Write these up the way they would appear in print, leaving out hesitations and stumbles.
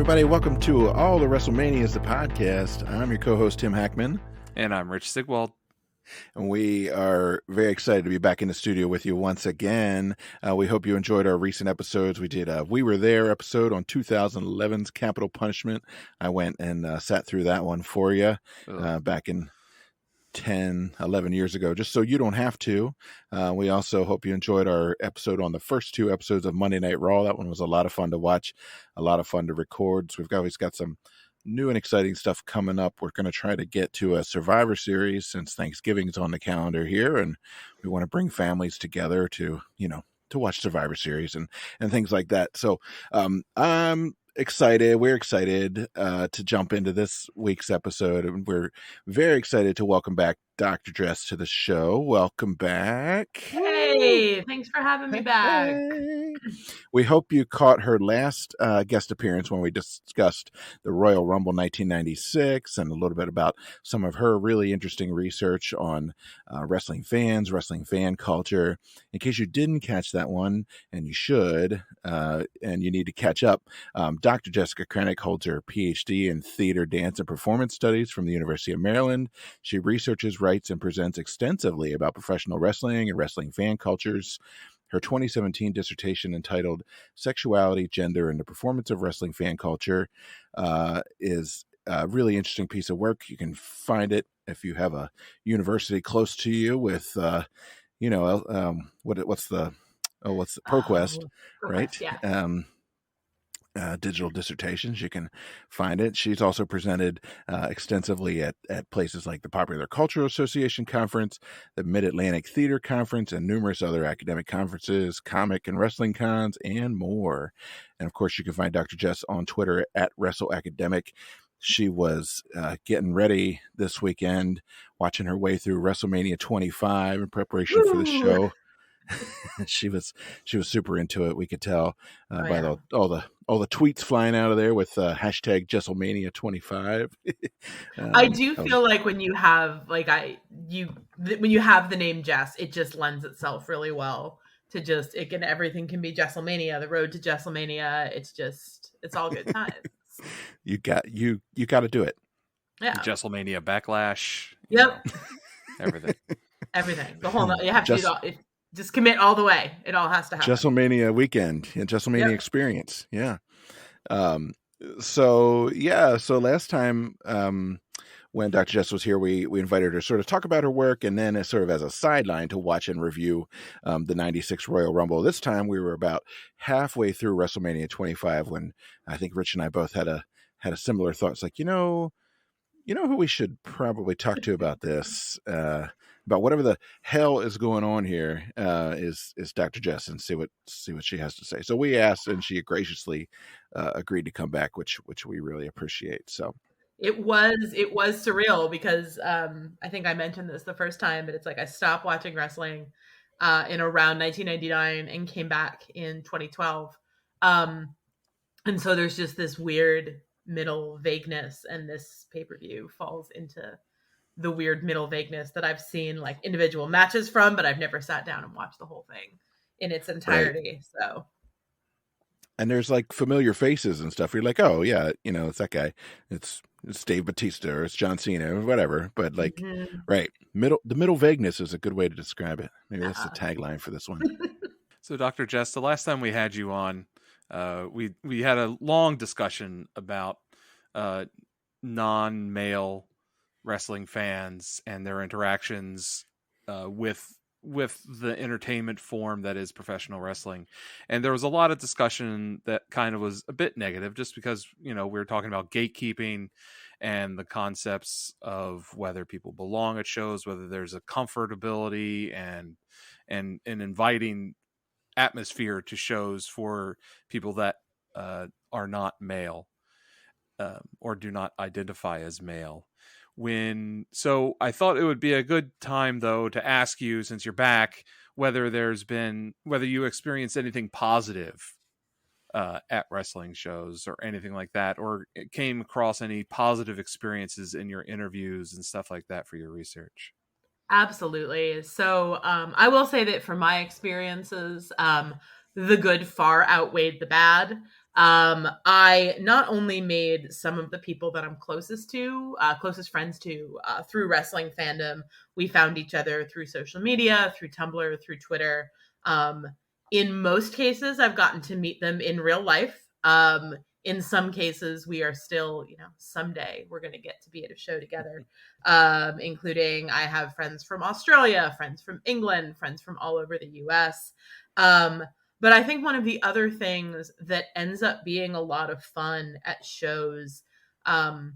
everybody. Welcome to All the WrestleManias, the podcast. I'm your co-host, Tim Hackman. And I'm Rich Sigwald. And we are very excited to be back in the studio with you once again. We hope you enjoyed our recent episodes. We did a We Were There episode on 2011's Capital Punishment. I went and sat through that one for you back in 10, 11 years ago, just so you don't have to. We also hope you enjoyed our episode on the first two episodes of Monday Night Raw. That one was a lot of fun to watch, a lot of fun to record. So we've always got some new and exciting stuff coming up. We're going to try to get to a Survivor Series since Thanksgiving's on the calendar here, and we want to bring families together to, to watch Survivor Series and things like that. So I'm excited. We're excited to jump into this week's episode, and we're very excited to welcome back Dr. Jess to the show. Welcome back. Hey, thanks for having me back. Hey. We hope you caught her last guest appearance when we discussed the Royal Rumble 1996 and a little bit about some of her really interesting research on wrestling fans, wrestling fan culture. In case you didn't catch that one, and you should, and you need to catch up, Dr. Jessica Krenek holds her PhD in Theater, Dance, and Performance Studies from the University of Maryland. She researches, writes, and presents extensively about professional wrestling and wrestling fan cultures. Her 2017 dissertation entitled Sexuality, Gender, and the Performance of Wrestling Fan Culture is a really interesting piece of work. You can find it if you have a university close to you with, what's the ProQuest, right? Yeah. Digital dissertations. You can find it. She's also presented extensively at places like the Popular Cultural Association Conference, the Mid-Atlantic Theater Conference, and numerous other academic conferences, comic and wrestling cons, and more. And of course, you can find Dr. Jess on Twitter at WrestleAcademic. She was getting ready this weekend, watching her way through WrestleMania 25 in preparation for the show. She was super into it. We could tell by all the tweets flying out of there with hashtag Jesselmania 25. I do feel like when you have when you have the name Jess, it just lends itself really well to everything can be Jesselmania, the road to Jesselmania. It's all good times. you got to do it. Yeah. Jesselmania backlash. Yep. Everything. The whole you have to do it all. Just commit all the way. It all has to happen. Jesselmania weekend and Jesselmania experience. Yeah. So last time when Dr. Jess was here, we invited her to sort of talk about her work, and then as a sideline to watch and review the 96 Royal Rumble. This time we were about halfway through WrestleMania 25 when I think Rich and I both had a similar thought. It's like, you know who we should probably talk to about this, about whatever the hell is going on here, is Dr. Jess, and see what she has to say. So we asked, and she graciously agreed to come back, which we really appreciate. So it was surreal because I think I mentioned this the first time, but it's like I stopped watching wrestling in around 1999 and came back in 2012, and so there's just this weird middle vagueness, and this pay-per-view falls into the weird middle vagueness that I've seen like individual matches from, but I've never sat down and watched the whole thing in its entirety. Right. So, and there's like familiar faces and stuff. You're like, oh yeah, it's that guy. It's Dave Bautista or it's John Cena or whatever. But like, right, the middle vagueness is a good way to describe it. Maybe that's the tagline for this one. So, Dr. Jess, the last time we had you on, we had a long discussion about non-male wrestling fans and their interactions with the entertainment form that is professional wrestling. And there was a lot of discussion that kind of was a bit negative just because, we were talking about gatekeeping and the concepts of whether people belong at shows, whether there's a comfortability and an inviting atmosphere to shows for people that are not male or do not identify as male. So I thought it would be a good time though to ask you, since you're back, whether you experienced anything positive at wrestling shows or anything like that, or came across any positive experiences in your interviews and stuff like that for your research. Absolutely. So I will say that from my experiences, the good far outweighed the bad. I not only made some of the people that I'm closest friends to, through wrestling fandom. We found each other through social media, through Tumblr, through Twitter. Um, in most cases, I've gotten to meet them in real life. In some cases, we are still, someday we're going to get to be at a show together. Including I have friends from Australia, friends from England, friends from all over the US. But I think one of the other things that ends up being a lot of fun at shows, and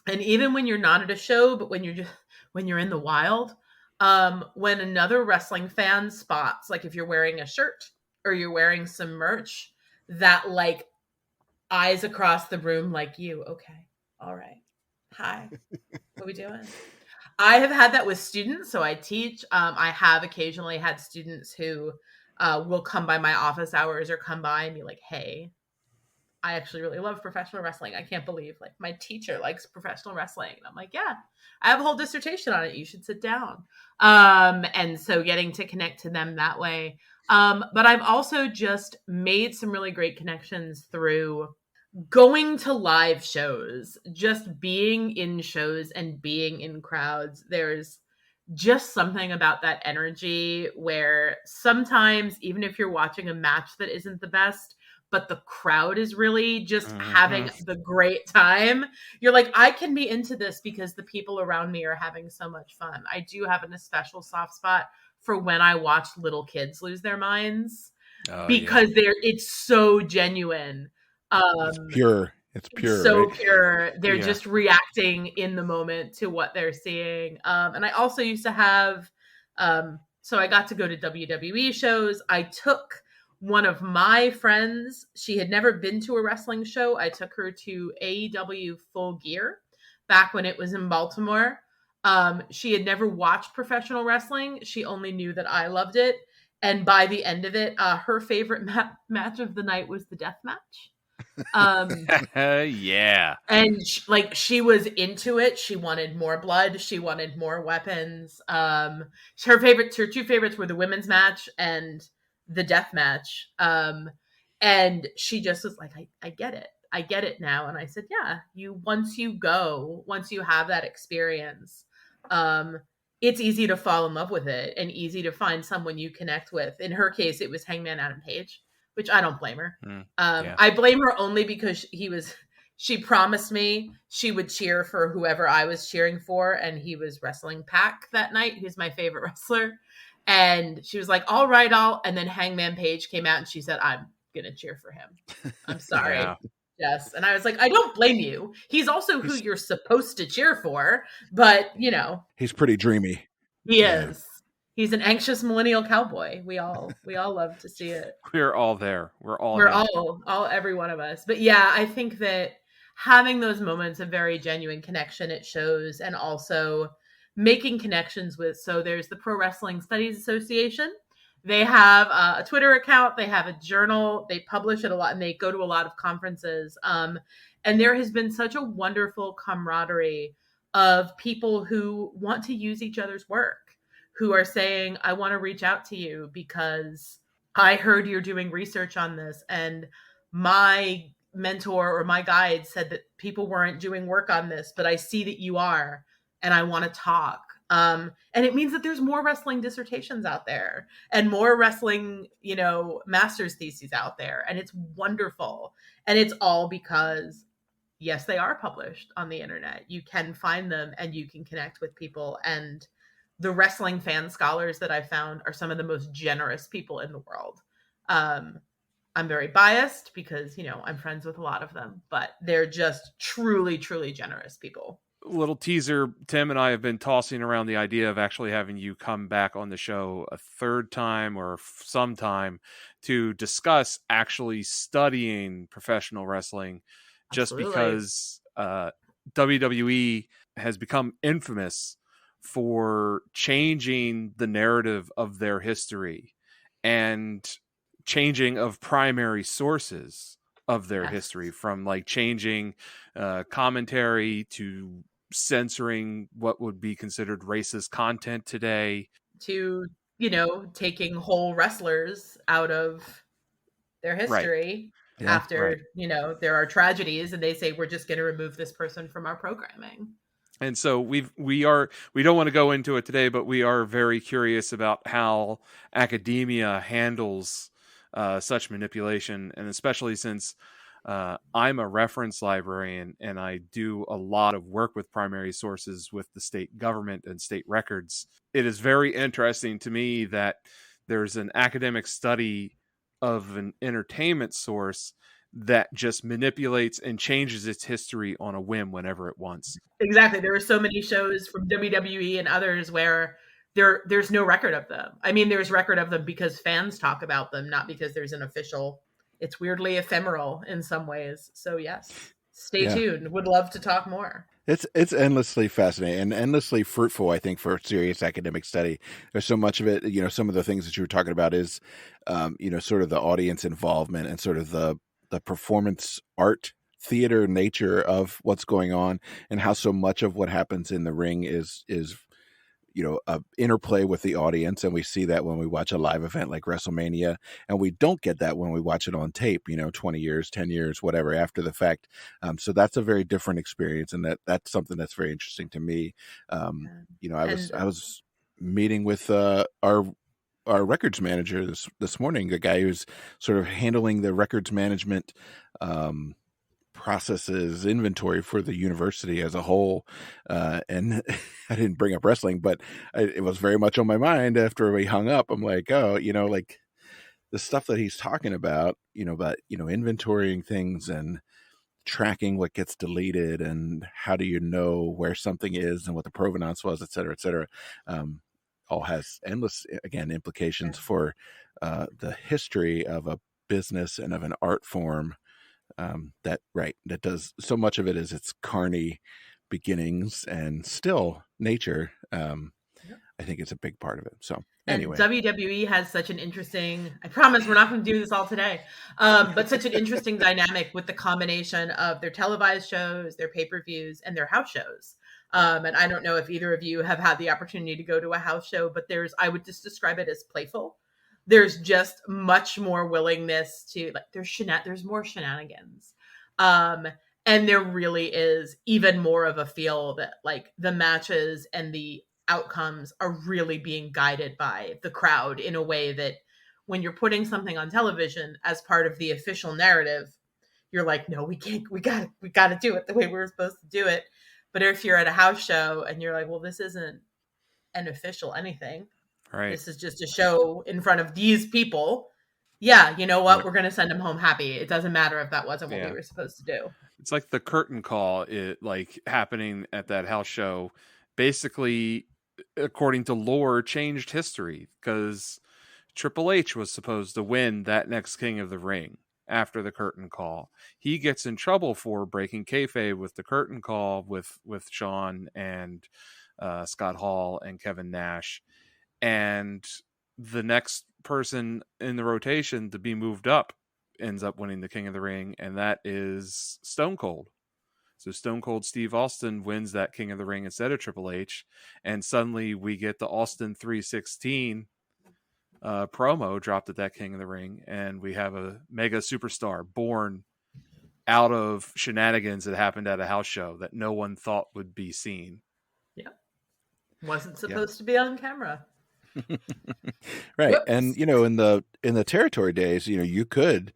even when you're not at a show, but when you're in the wild, when another wrestling fan spots, like if you're wearing a shirt or you're wearing some merch, that like eyes across the room, like you, okay, all right, hi, what are we doing? I have had that with students, so I teach. I have occasionally had students who will come by my office hours or come by and be like, hey, I actually really love professional wrestling. I can't believe like my teacher likes professional wrestling. And I'm like, yeah, I have a whole dissertation on it. You should sit down. And so getting to connect to them that way. But I've also just made some really great connections through going to live shows, just being in shows and being in crowds. There's just something about that energy where sometimes, even if you're watching a match that isn't the best, but the crowd is really just having the great time, you're like, I can be into this because the people around me are having so much fun. I do have an especial soft spot for when I watch little kids lose their minds because it's so genuine. It's pure. It's pure. So right? pure. They're just reacting in the moment to what they're seeing. And I also used to have, so I got to go to WWE shows. I took one of my friends, she had never been to a wrestling show. I took her to AEW Full Gear back when it was in Baltimore. She had never watched professional wrestling. She only knew that I loved it. And by the end of it, her favorite match of the night was the death match. Yeah. And she was into it. She wanted more blood. She wanted more weapons. Her two favorites were the women's match and the death match. And she just was like, I get it. I get it now. And I said, yeah, once you have that experience, it's easy to fall in love with it and easy to find someone you connect with. In her case, it was Hangman Adam Page, which I don't blame her. I blame her only because she promised me she would cheer for whoever I was cheering for, and he was wrestling Pac that night, who's my favorite wrestler. And she was like, all right, and then Hangman Page came out and she said, I'm gonna cheer for him. I'm sorry. Yes. And I was like, I don't blame you. He's also who you're supposed to cheer for, but he's pretty dreamy. He is. He's an anxious millennial cowboy. We all love to see it. We're all there. We're all every one of us. But yeah, I think that having those moments of very genuine connection at shows, and also making connections with, so there's the Pro Wrestling Studies Association. They have a Twitter account, they have a journal, they publish it a lot, and they go to a lot of conferences. And there has been such a wonderful camaraderie of people who want to use each other's work, who are saying, I want to reach out to you because I heard you're doing research on this, and my mentor or my guide said that people weren't doing work on this, but I see that you are, and I want to talk. And it means that there's more wrestling dissertations out there and more wrestling, master's theses out there. And it's wonderful. And it's all because, yes, they are published on the internet. You can find them and you can connect with people. And the wrestling fan scholars that I found are some of the most generous people in the world. I'm very biased because, I'm friends with a lot of them, but they're just truly, truly generous people. Little teaser, Tim and I have been tossing around the idea of actually having you come back on the show a third time or sometime to discuss actually studying professional wrestling. Absolutely. Just because WWE has become infamous for changing the narrative of their history and changing of primary sources of their history, from like changing commentary to censoring what would be considered racist content today, to taking whole wrestlers out of their history. Yeah. after, Right. there are tragedies and they say, we're just going to remove this person from our programming. And so we don't want to go into it today, but we are very curious about how academia handles such manipulation, and especially since I'm a reference librarian and I do a lot of work with primary sources with the state government and state records. It is very interesting to me that there's an academic study of an entertainment source that just manipulates and changes its history on a whim whenever it wants. Exactly. There are so many shows from WWE and others where there's no record of them. I mean, there's record of them because fans talk about them, not because there's an official. It's weirdly ephemeral in some ways. So yes, stay tuned. Would love to talk more. It's endlessly fascinating and endlessly fruitful, I think, for serious academic study. There's so much of it. Some of the things that you were talking about is, sort of the audience involvement and sort of the performance art theater nature of what's going on, and how so much of what happens in the ring is a interplay with the audience. And we see that when we watch a live event like WrestleMania, and we don't get that when we watch it on tape, 20 years, 10 years, whatever, after the fact. So that's a very different experience. And that's something that's very interesting to me. I was meeting with our records manager this morning, the guy who's sort of handling the records management processes inventory for the university as a whole, and I didn't bring up wrestling, but it was very much on my mind after we hung up. I'm like, oh, like the stuff that he's talking about, inventorying things and tracking what gets deleted and how do you know where something is and what the provenance was, et cetera, all has endless, again, implications for the history of a business and of an art form. That does so much of it is its carny beginnings and still nature. I think it's a big part of it. So anyway, and WWE has such an interesting, I promise we're not going to do this all today, but such an interesting dynamic with the combination of their televised shows, their pay-per-views, and their house shows. And I don't know if either of you have had the opportunity to go to a house show, but I would just describe it as playful. There's just much more willingness to, like, there's more shenanigans. And there really is even more of a feel that, like, the matches and the outcomes are really being guided by the crowd in a way that when you're putting something on television as part of the official narrative, you're like, no, we can't, we got to do it the way we're supposed to do it. But if you're at a house show and you're like, well, this isn't an official anything. Right. This is just a show in front of these people. Yeah, you know what? We're going to send them home happy. It doesn't matter if that wasn't what we were supposed to do. It's like the curtain call, happening at that house show, basically, according to lore, changed history because Triple H was supposed to win that next King of the Ring after the curtain call. He gets in trouble for breaking kayfabe with the curtain call with Shawn and Scott Hall and Kevin Nash. And the next person in the rotation to be moved up ends up winning the King of the Ring, and that is Stone Cold. So Stone Cold Steve Austin wins that King of the Ring instead of Triple H, and suddenly we get the Austin 316 promo dropped at that King of the Ring, and we have a mega superstar born out of shenanigans that happened at a house show that no one thought would be seen. Yeah. Wasn't supposed to be on camera. Right. Whoops. And in the territory days, you could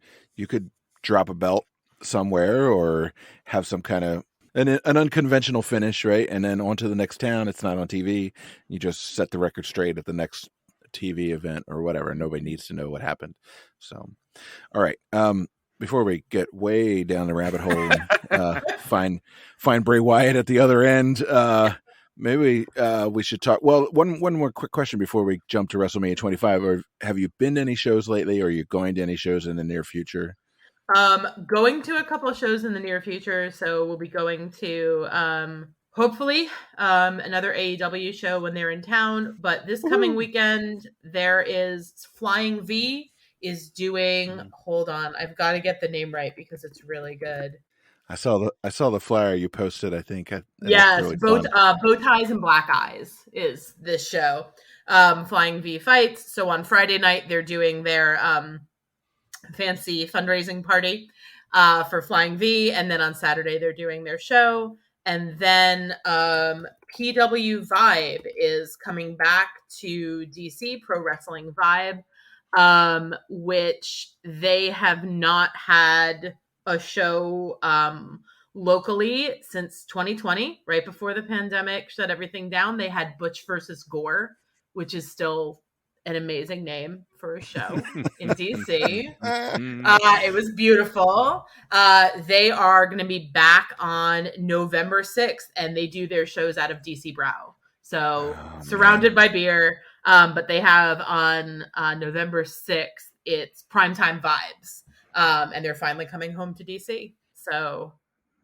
drop a belt somewhere or have some kind of an unconventional finish, right? And then on to the next town. It's not on TV. You just set the record straight at the next TV event or whatever. Nobody needs to know what happened. So, all right. Before we get way down the rabbit hole and find Bray Wyatt at the other end, maybe we should talk. Well, one more quick question before we jump to WrestleMania 25. Or have you been to any shows lately? Or are you going to any shows in the near future? Going to a couple of shows in the near future. So we'll be going to hopefully another AEW show when they're in town. But this coming weekend, there is Flying V is doing. Hold on, I've got to get the name right because it's really good. I saw the flyer you posted. I think. Yes, really bow ties and black eyes is this show. Flying V fights. So on Friday night they're doing their fancy fundraising party. for Flying V, and then on Saturday they're doing their show. And then PW Vibe is coming back to DC, Pro Wrestling Vibe, which they have not had a show locally since 2020, right before the pandemic shut everything down. They had Butch versus Gore, which is still an amazing name for a show in DC. It was beautiful. They are going to be back on November 6th, and they do their shows out of DC Brow. So surrounded by beer. But they have on November 6th, it's Primetime Vibes. And they're finally coming home to DC. So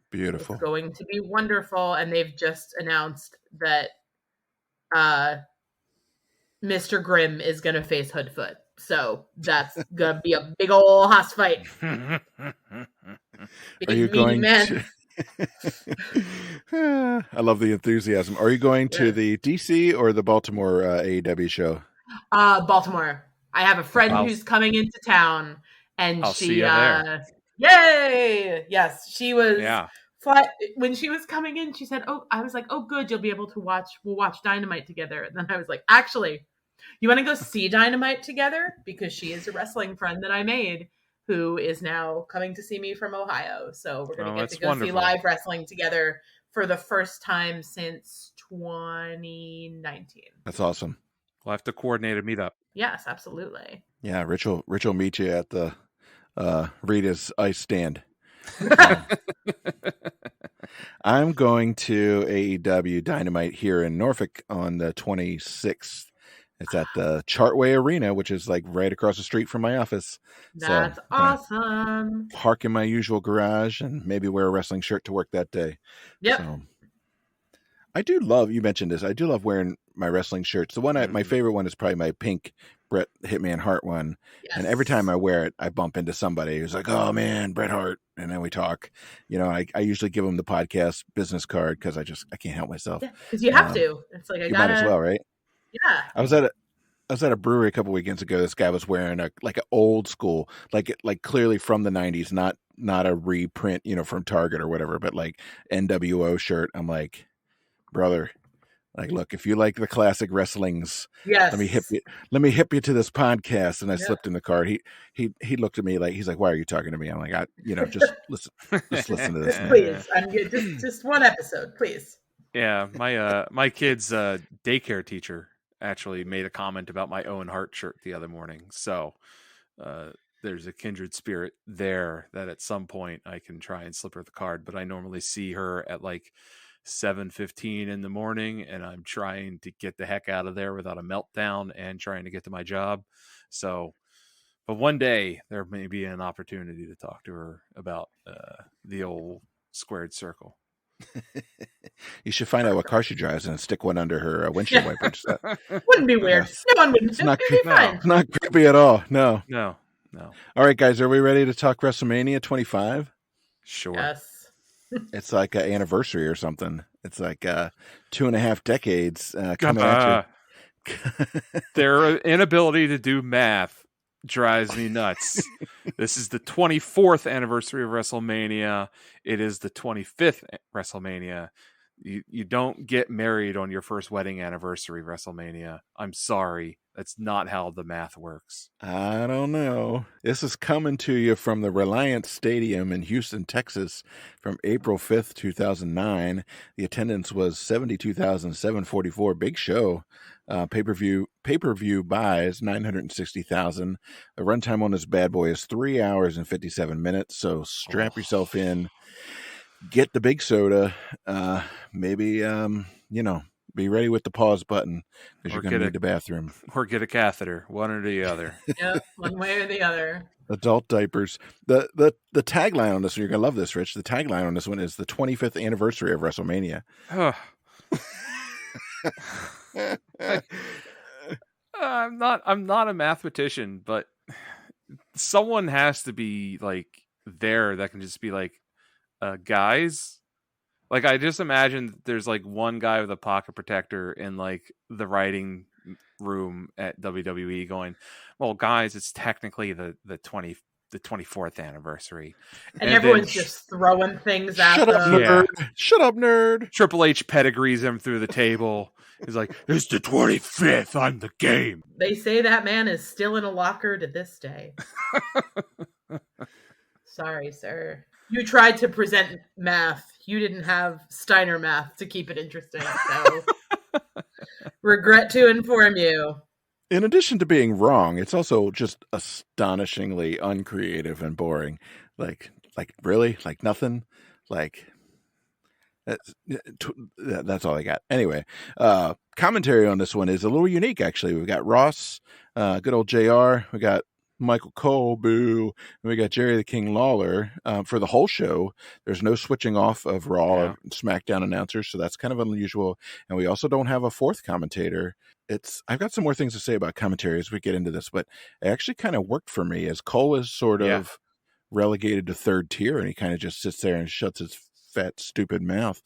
beautiful. It's going to be wonderful. And they've just announced that Mr. Grimm is going to face Hoodfoot. So that's going to be a big old house fight. Are you going to... I love the enthusiasm. Are you going to the DC or the Baltimore AEW show? Baltimore. I have a friend who's coming into town, and I'll see you there. Yay! Yes, she was. Yeah. When she was coming in, she said, "Oh," I was like, "Oh, good, you'll be able to watch. We'll watch Dynamite together." And then I was like, "Actually, you want to go see Dynamite together?" Because she is a wrestling friend that I made, who is now coming to see me from Ohio. So we're going to get to go see live wrestling together for the first time since 2019. That's awesome. We'll have to coordinate a meetup. Yes, absolutely. Yeah, Rich will meet you at the Rita's ice stand. I'm going to AEW Dynamite here in Norfolk on the 26th. It's at the Chartway Arena, which is like right across the street from my office. That's awesome. Park in my usual garage and maybe wear a wrestling shirt to work that day. Yep. So, I do love, you mentioned this, I do love wearing my wrestling shirts. The one, my favorite one is probably my pink Bret Hitman Hart one. Yes. And every time I wear it, I bump into somebody who's like, "Oh man, Bret Hart." And then we talk. You know, I usually give them the podcast business card because I can't help myself. Yeah, because you have to. It's like, you might as well, right? Yeah. I was at a brewery a couple weekends ago. This guy was wearing an old school, like clearly from the 90s, not a reprint, from Target or whatever, but like NWO shirt. I'm like, brother, like, look, if you like the classic wrestlings, yes, let me hip you to this podcast. And I slipped in the card. He looked at me like, he's like, "Why are you talking to me?" I'm like, just listen to this. Please, I'm good. Just one episode, please. Yeah, my kid's daycare teacher actually made a comment about my Owen Hart shirt the other morning. So there's a kindred spirit there that at some point I can try and slip her the card. But I normally see her at like 7:15 in the morning, and I'm trying to get the heck out of there without a meltdown and trying to get to my job. So, but one day there may be an opportunity to talk to her about the old squared circle. You should find out what car she drives and stick one under her windshield wipers. Wouldn't be weird. No one would. It's not creepy at all. No. All right, guys, are we ready to talk WrestleMania 25? Sure. Yes. It's like an anniversary or something. It's like 2.5 decades coming at you. Their inability to do math drives me nuts. This is the 24th anniversary of WrestleMania. It is the 25th WrestleMania. You don't get married on your first wedding anniversary, WrestleMania. I'm sorry. That's not how the math works. I don't know. This is coming to you from the Reliance Stadium in Houston, Texas, from April 5th, 2009. The attendance was 72,744. Big show. Pay-per-view buys 960,000. The runtime on this bad boy is 3 hours and 57 minutes. So strap yourself in. Get the big soda. Maybe be ready with the pause button because you're going to need the bathroom. Or get a catheter, one or the other. Yep, one way or the other. Adult diapers. The tagline on this one, you're going to love this, Rich. The tagline on this one is the 25th anniversary of WrestleMania. I'm not a mathematician, but someone has to be like there that can just be like, guys. Like, I just imagine there's like one guy with a pocket protector in like the writing room at WWE going, "Well, guys, it's technically the the 24th anniversary. And then everyone's just throwing things at Shut up, them. nerd! Shut up, nerd! Triple H pedigrees him through the table. He's like, "It's the 25th. I'm the game." They say that man is still in a locker to this day. Sorry, sir. You tried to present math. You didn't have Steiner math to keep it interesting. So, regret to inform you. In addition to being wrong, it's also just astonishingly uncreative and boring. Like really? Like nothing? Like that's all I got. Anyway, commentary on this one is a little unique, actually. We've got Ross, good old JR. We got Michael Cole, boo. And we got Jerry the King Lawler. For the whole show, there's no switching off of Raw or SmackDown announcers, so that's kind of unusual. And we also don't have a fourth commentator. I've got some more things to say about commentary as we get into this, but it actually kind of worked for me, as Cole is sort of relegated to third tier, and he kind of just sits there and shuts his fat, stupid mouth.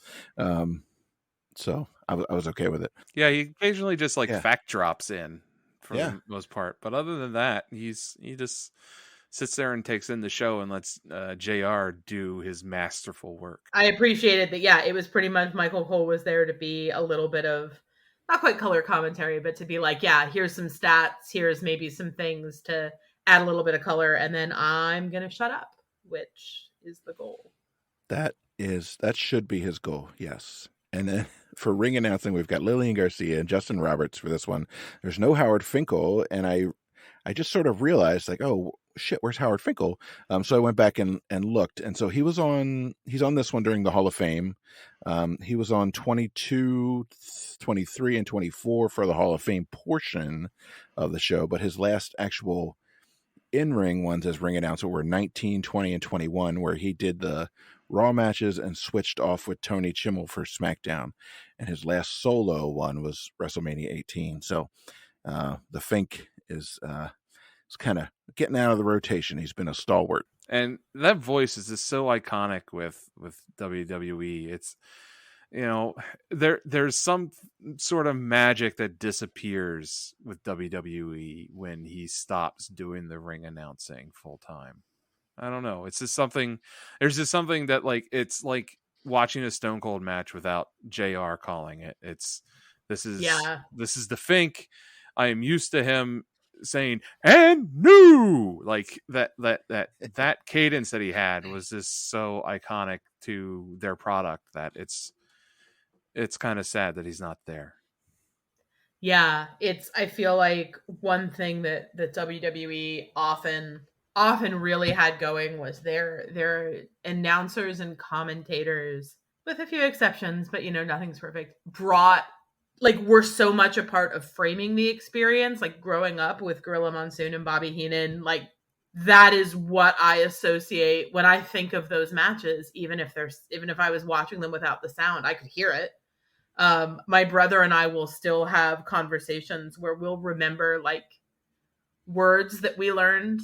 So I was okay with it. Yeah, he occasionally just fact drops in for the most part, but other than that, he just sits there and takes in the show and lets JR do his masterful work. I appreciated that. Yeah, it was pretty much Michael Cole was there to be a little bit of, not quite color commentary, but to be like, yeah, here's some stats, here's maybe some things to add a little bit of color, and then I'm gonna shut up, which is the goal. That should be his goal, yes. And then for ring announcing, we've got Lillian Garcia and Justin Roberts for this one. There's no Howard Finkel, and I just sort of realized, like, oh shit, where's Howard Finkel? So I went back and looked, and so he's on this one during the Hall of Fame. He was on 22, 23, and 24 for the Hall of Fame portion of the show, but his last actual in-ring ones as ring announcer were 19, 20, and 21, where he did the Raw matches and switched off with Tony Chimmel for SmackDown. And his last solo one was WrestleMania 18. So the Fink is kind of getting out of the rotation. He's been a stalwart. And that voice is just so iconic with WWE. It's, there's some sort of magic that disappears with WWE when he stops doing the ring announcing full time. I don't know. It's just something. There's just something that, like, it's like watching a Stone Cold match without JR calling it. This is the Fink. I am used to him saying "and new," like that cadence that he had was just so iconic to their product that it's kind of sad that he's not there. Yeah, I feel like one thing that WWE often really had going was their announcers and commentators, with a few exceptions, but nothing's perfect, were so much a part of framing the experience. Like growing up with Gorilla Monsoon and Bobby Heenan, like that is what I associate when I think of those matches. Even if I was watching them without the sound, I could hear it. My brother and I will still have conversations where we'll remember like words that we learned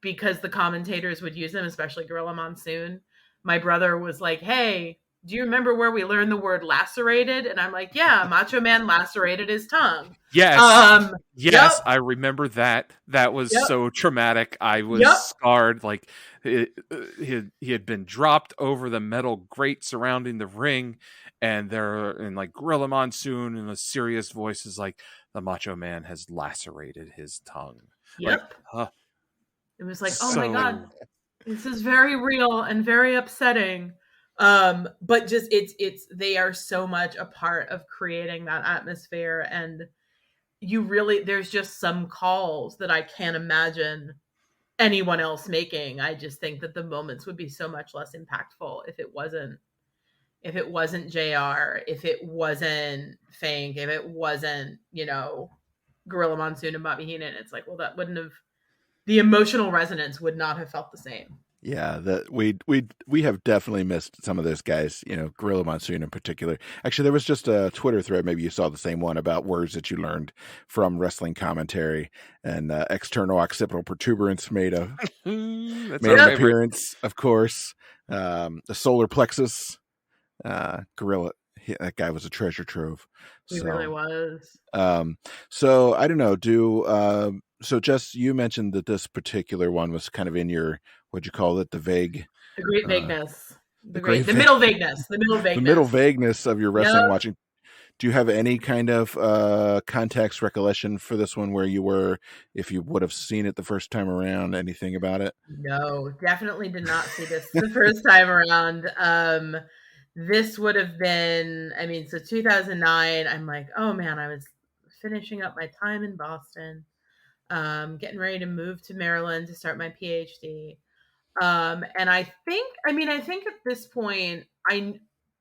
because the commentators would use them, especially Gorilla Monsoon. My brother was like, "Hey, do you remember where we learned the word lacerated?" And I'm like, "Yeah, Macho Man lacerated his tongue." Yes. Yes, I remember that. That was so traumatic. I was scarred. Like he had been dropped over the metal grate surrounding the ring, and like Gorilla Monsoon in a serious voice is like, "The Macho Man has lacerated his tongue." Yep. Like, it was like, oh my God, this is very real and very upsetting. But just they are so much a part of creating that atmosphere, and there's just some calls that I can't imagine anyone else making. I just think that the moments would be so much less impactful if it wasn't JR, if it wasn't Fink, if it wasn't, Gorilla Monsoon and Bobby Heenan. It's like, well, that wouldn't have, the emotional resonance would not have felt the same. Yeah, that we have definitely missed some of those guys, Gorilla Monsoon in particular. Actually, there was just a Twitter thread, maybe you saw the same one, about words that you learned from wrestling commentary, and external occipital protuberance made an appearance, of course. The solar plexus, Gorilla that guy was a treasure trove. He really So, was. so I don't know. So Jess, you mentioned that this particular one was kind of in your, what'd you call it? The vague, The great uh, vagueness. the Middle vagueness. The middle the middle vagueness. vagueness of your Yep. wrestling watching. Do you have any kind of context recollection for this one, where you were, if you would have seen it the first time around, anything about it? No, definitely did not see this the first time around. This would have been, I mean, so 2009, I'm like, oh man, I was finishing up my time in Boston, getting ready to move to Maryland to start my PhD. And I think at this point, I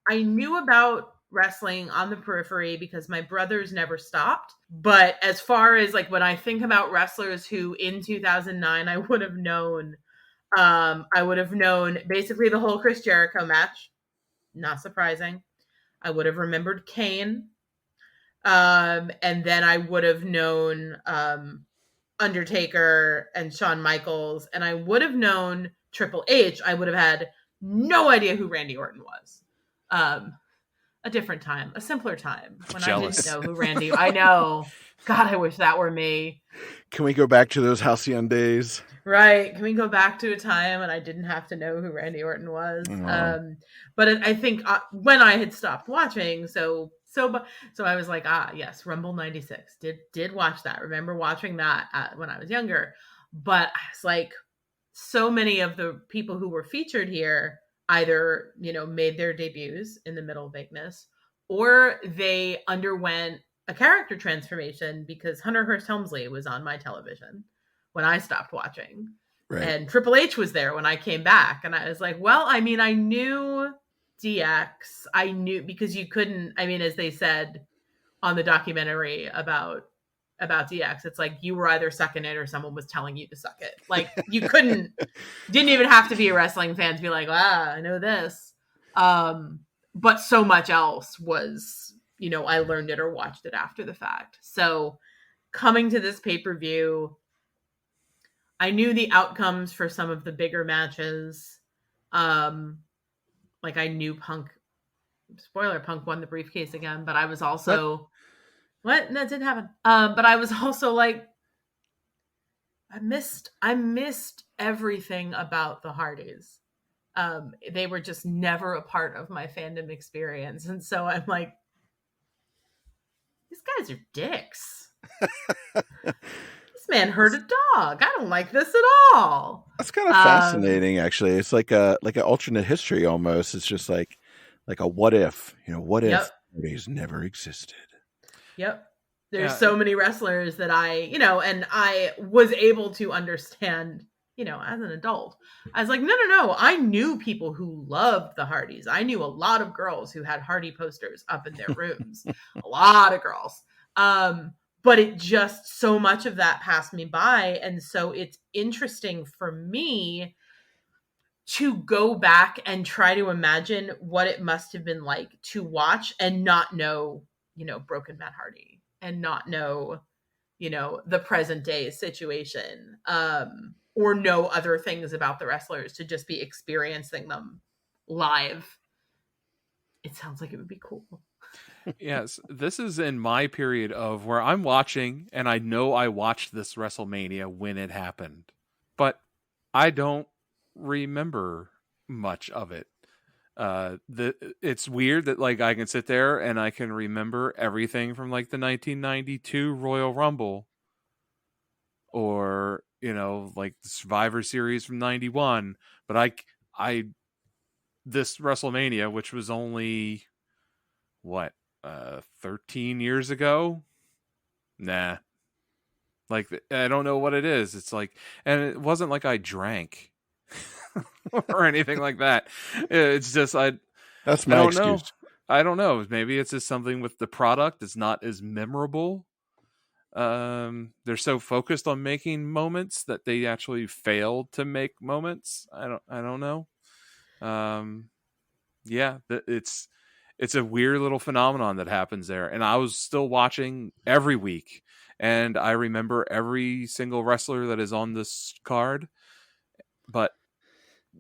knew about wrestling on the periphery because my brothers never stopped. But as far as like when I think about wrestlers who in 2009 I would have known basically the whole Chris Jericho match. Not surprising. I would have remembered Kane. And then I would have known Undertaker and Shawn Michaels, and I would have known Triple H. I would have had no idea who Randy Orton was. A different time, a simpler time when Jealous. I didn't know who Randy. I know. God, I wish that were me. Can we go back to those halcyon days? Right? Can we go back to a time when I didn't have to know who Randy Orton was? But I think when I had stopped watching, so I was like, yes, Rumble '96. Did watch that. Remember watching that when I was younger. But I was like, so many of the people who were featured here either made their debuts in the middle vagueness, or they underwent a character transformation because Hunter Hearst Helmsley was on my television when I stopped watching. Right. And Triple H was there when I came back. And I was like, well, I mean, I knew DX. I knew because you couldn't, I mean, as they said on the documentary about DX, it's like you were either sucking it or someone was telling you to suck it. Like you didn't even have to be a wrestling fan to be like, I know this. But so much else was, I learned it or watched it after the fact. So coming to this pay-per-view, I knew the outcomes for some of the bigger matches. Like I knew Punk won the briefcase again, but I was also what? That didn't happen. But I was also like, I missed everything about the Hardys. They were just never a part of my fandom experience. And so I'm like, these guys are dicks. This man hurt a dog. I don't like this at all. That's kind of fascinating, actually. It's like an alternate history almost. It's just like a what if, what if Hardys never existed? Yep. There's so many wrestlers that and I was able to understand, as an adult. I was like, no. I knew people who loved the Hardys. I knew a lot of girls who had Hardy posters up in their rooms. A lot of girls. But it just, so much of that passed me by. And so it's interesting for me to go back and try to imagine what it must have been like to watch and not know, Broken Matt Hardy and not know, the present day situation, or know other things about the wrestlers, to just be experiencing them live. It sounds like it would be cool. Yes, this is in my period of where I'm watching, and I know I watched this WrestleMania when it happened, but I don't remember much of it. It's weird that like I can sit there and I can remember everything from like the 1992 Royal Rumble, or like the Survivor Series from '91, but I this WrestleMania, which was only what 13 years ago, nah, like I don't know what it is. It's like, and it wasn't like I drank or anything like that. It's just That's my excuse. I don't know. Maybe it's just something with the product. It's not as memorable. They're so focused on making moments that they actually failed to make moments. I don't know. Yeah, it's a weird little phenomenon that happens there. And I was still watching every week, and I remember every single wrestler that is on this card, but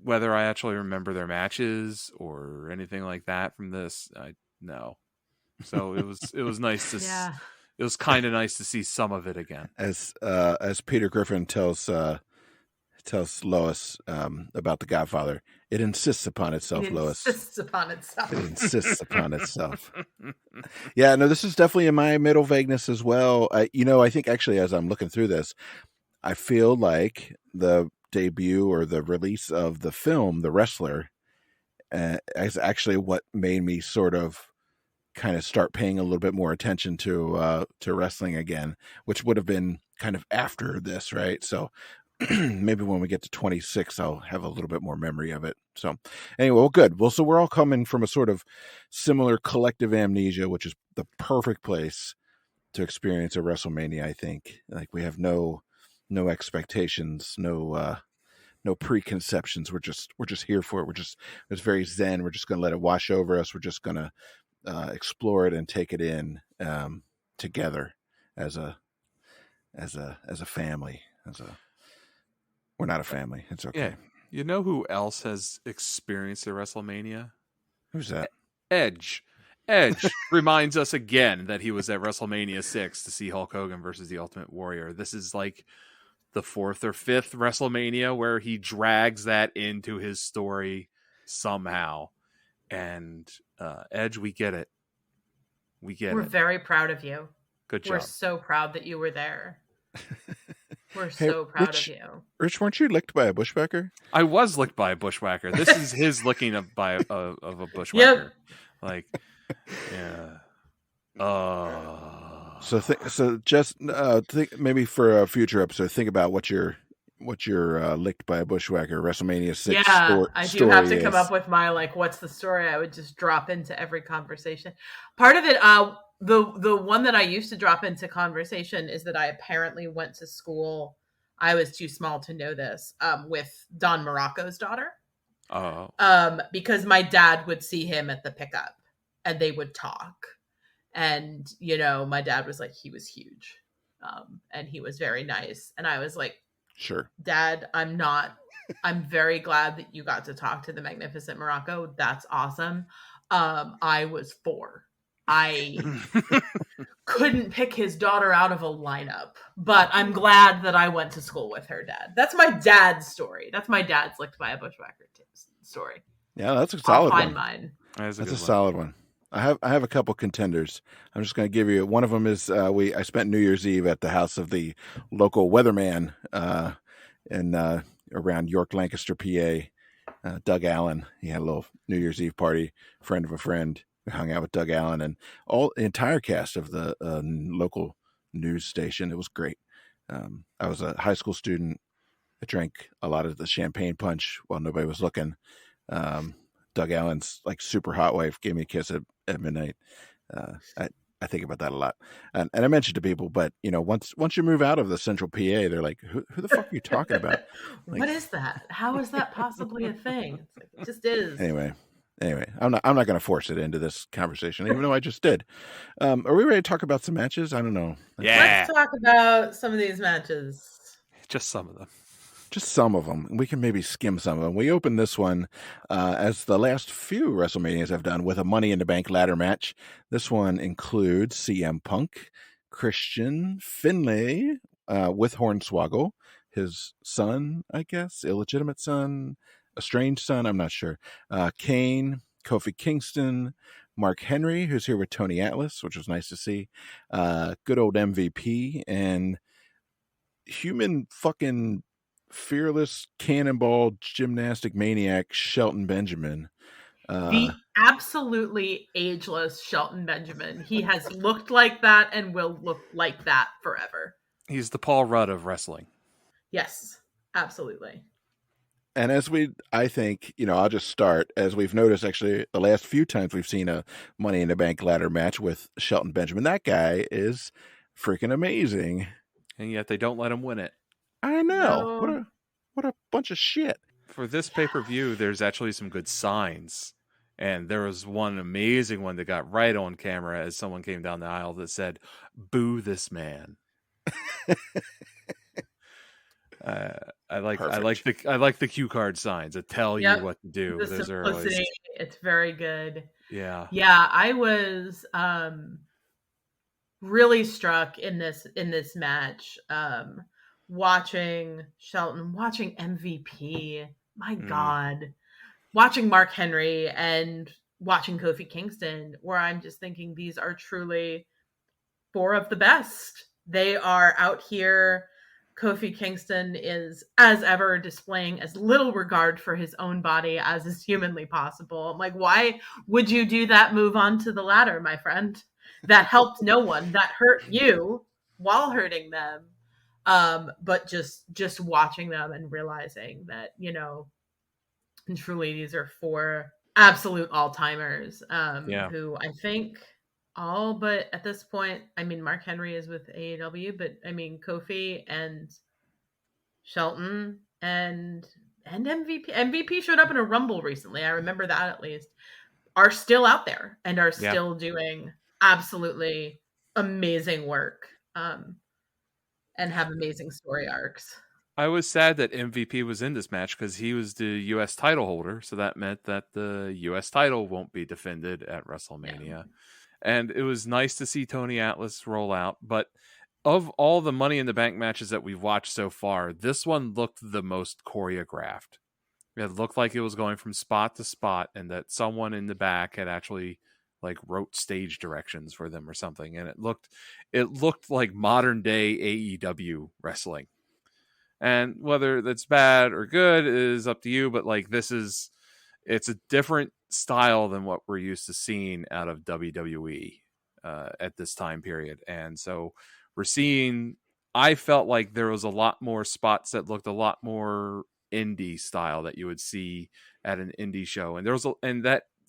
whether I actually remember their matches or anything like that from this, no. So it was nice to Yeah. it was kind of nice to see some of it again. As Peter Griffin tells Lois about The Godfather, it insists upon itself, It Lois. insists upon itself. It insists upon itself. Yeah, no, this is definitely in my middle vagueness as well. I think actually as I'm looking through this, I feel like the debut or the release of the film, The Wrestler, is actually what made me sort of kind of start paying a little bit more attention to wrestling again, which would have been kind of after this, right? So maybe when we get to 26, I'll have a little bit more memory of it. So anyway, well, good. Well, so we're all coming from a sort of similar collective amnesia, which is the perfect place to experience a WrestleMania. I think like we have no expectations, no preconceptions. We're just here for it. It's very zen. We're just going to let it wash over us. We're just going to explore it and take it in together as a family. We're not a family. It's okay. Yeah. You know who else has experienced a WrestleMania? Who's that? Edge. Edge reminds us again that he was at WrestleMania 6 to see Hulk Hogan versus the Ultimate Warrior. This is like the 4th or 5th WrestleMania where he drags that into his story somehow. And Edge, we get it. We're very proud of you. Good job. We're so proud that you were there. We're so proud of you. Rich, weren't you licked by a bushwhacker? I was licked by a bushwhacker. This is his licking of a bushwhacker. Yep. Like, yeah. So just think maybe for a future episode, think about what your licked by a bushwhacker WrestleMania 6 I do have to come up with my what's the story I would just drop into every conversation. Part of it, the one that I used to drop into conversation is that I apparently went to school, I was too small to know this, with Don Morocco's daughter. Oh. Because my dad would see him at the pickup and they would talk. And, my dad was like, he was huge. And he was very nice. And I was like, sure, Dad, I'm very glad that you got to talk to the Magnificent Morocco. That's awesome. I was 4. I couldn't pick his daughter out of a lineup, but I'm glad that I went to school with her dad. That's my dad's story. That's my dad's licked by a bushwhacker story. Yeah, that's a solid one. I'll find mine. That's a solid one. I have a couple contenders. I'm just going to give you one of them is I spent New Year's Eve at the house of the local weatherman in around York, Lancaster, PA. Doug Allen. He had a little New Year's Eve party. Friend of a friend. We hung out with Doug Allen and the entire cast of the local news station. It was great. I was a high school student. I drank a lot of the champagne punch while nobody was looking. Doug Allen's super hot wife gave me a kiss at midnight. I think about that a lot, and I mentioned to people, but once you move out of the central PA, they're like, who the fuck are you talking about? What is that? How is that possibly a thing? It just is. Anyway, I'm not going to force it into this conversation, even though I just did. Are we ready to talk about some matches? I don't know. Yeah. Let's talk about some of these matches. Just some of them. Just some of them. We can maybe skim some of them. We opened this one as the last few WrestleManias I've done with a Money in the Bank ladder match. This one includes CM Punk, Christian, Finlay with Hornswoggle, his son, I guess, illegitimate son, estranged son, I'm not sure. Kane, Kofi Kingston, Mark Henry, who's here with Tony Atlas, which was nice to see. Good old MVP and human fucking fearless cannonball gymnastic maniac Shelton Benjamin. The absolutely ageless Shelton Benjamin. He has looked like that and will look like that forever. He's the Paul Rudd of wrestling. Yes, absolutely. And I think, I'll just start, as we've noticed actually the last few times we've seen a Money in the Bank ladder match with Shelton Benjamin. That guy is freaking amazing. And yet they don't let him win it. I know. No. What a bunch of shit. For this pay-per-view, there's actually some good signs. And there was one amazing one that got right on camera as someone came down the aisle that said, "Boo this man." I like the cue card signs that tell you what to do. The Those simplicity It's very good. Yeah. Yeah, I was really struck in this match. Watching Shelton, watching MVP. My God. Watching Mark Henry and watching Kofi Kingston, where I'm just thinking these are truly four of the best. They are out here. Kofi Kingston is, as ever, displaying as little regard for his own body as is humanly possible. I'm like, why would you do that move onto the ladder, my friend? That helped no one. That hurt you while hurting them. But just watching them and realizing that, and truly these are four absolute all-timers, who I think all but at this point, I mean, Mark Henry is with AEW, but I mean, Kofi and Shelton and MVP showed up in a Rumble recently. I remember that at least. Are still out there and are still doing absolutely amazing work, and have amazing story arcs. I was sad that MVP was in this match because he was the U.S. title holder, so that meant that the U.S. title won't be defended at WrestleMania. Yeah. And it was nice to see Tony Atlas roll out, but of all the Money in the Bank matches that we've watched so far, this one looked the most choreographed. It looked like it was going from spot to spot, and that someone in the back had actually like wrote stage directions for them or something, and it looked like modern day AEW wrestling. And whether that's bad or good is up to you, but like it's a different style than what we're used to seeing out of WWE at this time period. And so I felt like there was a lot more spots that looked a lot more indie style that you would see at an indie show. And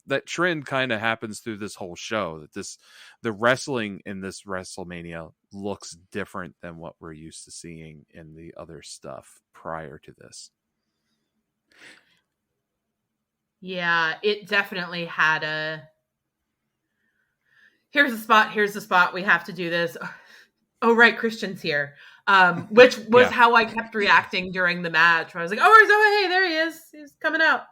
that trend kind of happens through this whole show, that the wrestling in this WrestleMania looks different than what we're used to seeing in the other stuff prior to this. Yeah, it definitely had here's the spot, we have to do this. Oh, right, Christian's here. Which was how I kept reacting during the match, where I was like, oh, hey, there he is. He's coming out.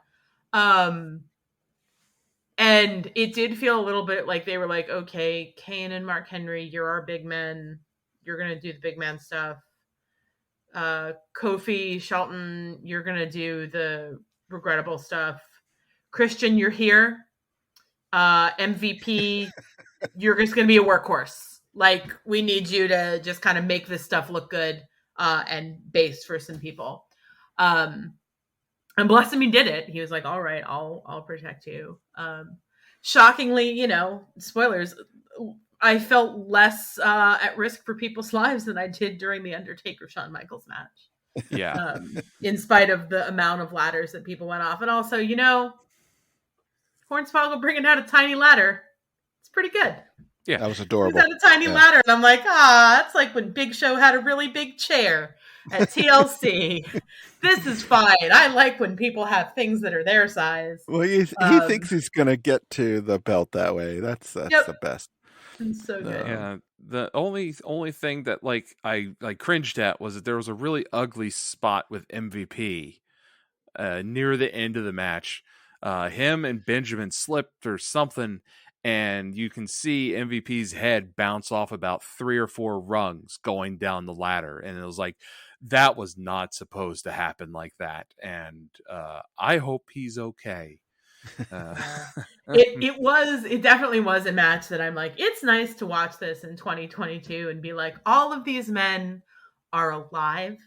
And it did feel a little bit like they were like, okay, Kane and Mark Henry, you're our big men. You're going to do the big man stuff. Kofi, Shelton, you're going to do the regrettable stuff. Christian, you're here. MVP, you're just going to be a workhorse. Like, we need you to just kind of make this stuff look good and base for some people. And bless him, he did it. He was like, all right, I'll protect you. Shockingly, spoilers, I felt less at risk for people's lives than I did during the Undertaker Shawn Michaels match. Yeah. In spite of the amount of ladders that people went off. And also, Hornswoggle bringing out a tiny ladder. It's pretty good. Yeah, that was adorable. He's got a tiny ladder, and I'm like, that's like when Big Show had a really big chair at TLC. This is fine. I like when people have things that are their size. Well, he thinks he's gonna get to the belt that way. That's the best. It's so good. Yeah. The only thing that I cringed at was that there was a really ugly spot with MVP near the end of the match. Him and Benjamin slipped or something, and you can see MVP's head bounce off about 3 or 4 rungs going down the ladder. And it was like, that was not supposed to happen like that. And I hope he's okay. It definitely was a match that I'm like, it's nice to watch this in 2022 and be like, all of these men are alive.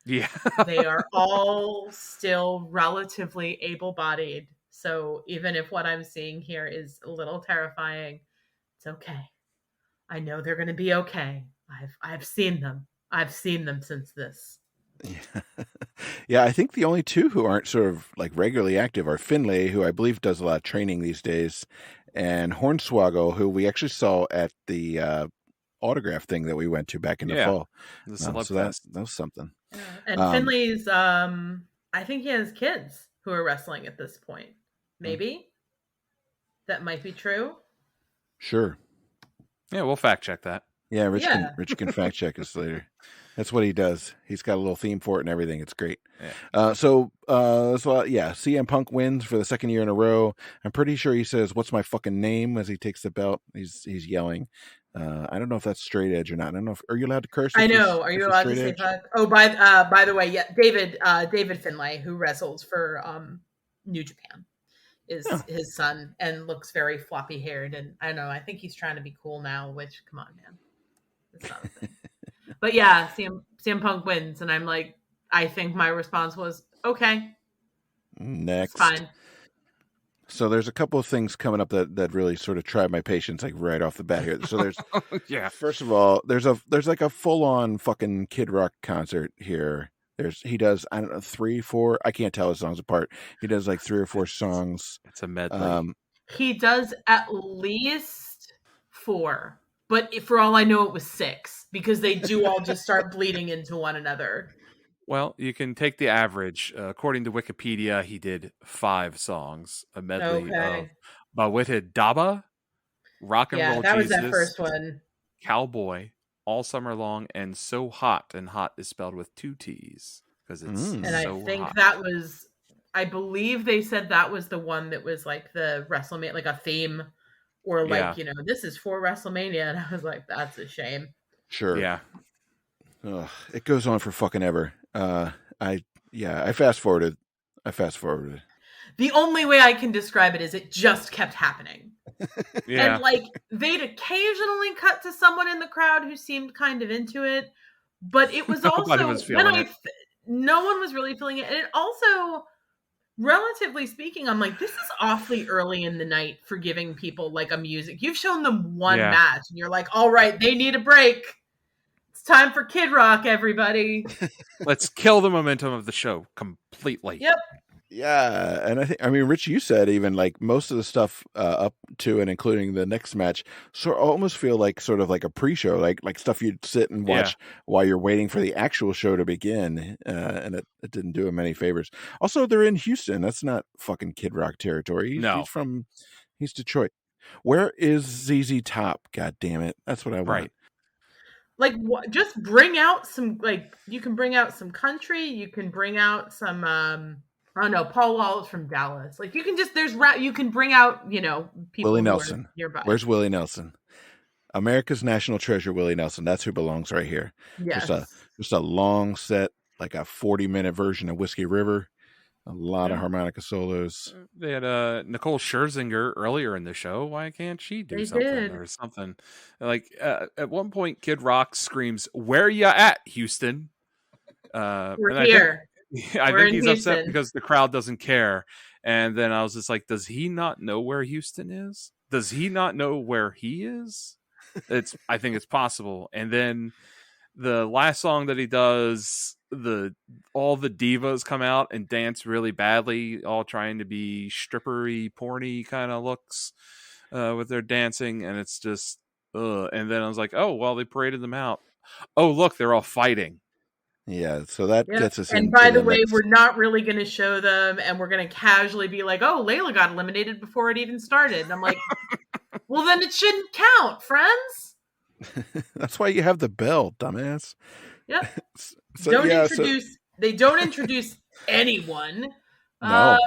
Yeah. They are all still relatively able-bodied. So even if what I'm seeing here is a little terrifying, it's okay. I know they're going to be okay. I've seen them. I've seen them since this. Yeah, I think the only two who aren't sort of like regularly active are Finlay, who I believe does a lot of training these days, and Hornswoggle, who we actually saw at the autograph thing that we went to back in the fall. So that was something. Yeah. And Finlay's, I think he has kids who are wrestling at this point. Maybe that might be true. Sure. Yeah, we'll fact check that. Yeah, Yeah. Rich can fact check us later. That's what he does. He's got a little theme for it and everything. It's great. Yeah. So yeah, CM Punk wins for the second year in a row. I'm pretty sure he says, "What's my fucking name?" as he takes the belt. He's yelling. I don't know if that's straight edge or not. I don't know if are you allowed to curse? I If know. Are if you he's allowed to straight say edge? fuck? Oh, by the way, yeah, David Finlay, who wrestles for New Japan, is Oh. his son and looks very floppy haired. And I don't know. I think he's trying to be cool now. Which, come on, man, it's not a thing. But yeah, CM Punk wins, and I'm like, I think my response was okay. Next. It's fine. So there's a couple of things coming up that really sort of tried my patience, like right off the bat here. So there's Yeah. First of all, there's like a full on fucking Kid Rock concert here. He does, I don't know, 3, 4, I can't tell his songs apart. He does like 3 or 4 songs. It's a medley. He does at least 4, but for all I know, it was 6 because they do all just start bleeding into one another. Well, you can take the average. According to Wikipedia, he did 5 songs, a medley of Bawita Daba, Rock and Roll that Jesus, was that first one. Cowboy, All Summer Long, and So Hot. And hot is spelled with 2 T's because it's And so I think hot. that was, I believe they said that was the one that was like the WrestleMania, like a theme, or like, this is for WrestleMania. And I was like, that's a shame. Sure. Yeah. Ugh, it goes on for fucking ever. I fast forwarded. The only way I can describe it is it just kept happening. Yeah. And like they'd occasionally cut to someone in the crowd who seemed kind of into it, but it was Nobody also was feeling it. No one was really feeling it. And it also, relatively speaking, I'm like, this is awfully early in the night for giving people like a music. You've shown them one match and you're like, all right, they need a break. It's time for Kid Rock, everybody. Let's kill the momentum of the show completely. Yep. Yeah, and I mean, Rich, you said even like most of the stuff up to and including the next match, almost feel like sort of like a pre-show, like stuff you'd sit and watch while you're waiting for the actual show to begin, and it didn't do him any favors. Also, they're in Houston. That's not fucking Kid Rock territory. He's Detroit. Where is ZZ Top? God damn it, that's what I want. Right. Like, just bring out some, like, you can bring out some country. You can bring out some, I don't know, Paul Wall is from Dallas. Like, you can just, you can bring out, people Willie Nelson. Nearby. Where's Willie Nelson? America's national treasure, Willie Nelson. That's who belongs right here. Yes. Just a long set, like a 40-minute version of Whiskey River. A lot of harmonica solos. They had Nicole Scherzinger earlier in the show. Why can't she do something or something? Like at one point, Kid Rock screams, "Where ya at, Houston?" We're here. I think he's upset because the crowd doesn't care. And then I was just like, does he not know where Houston is? Does he not know where he is? I think it's possible. And then the last song that he does, all the divas come out and dance really badly, all trying to be strippery, porny kind of looks with their dancing, and it's just and then I was like, oh well, they paraded them out. Oh look, they're all fighting. Yeah, so that gets us in. And by the way, we're not really going to show them, and we're going to casually be like, oh, Layla got eliminated before it even started. And I'm like, well, then it shouldn't count, friends. That's why you have the bell, dumbass. Yep. They don't introduce anyone. No.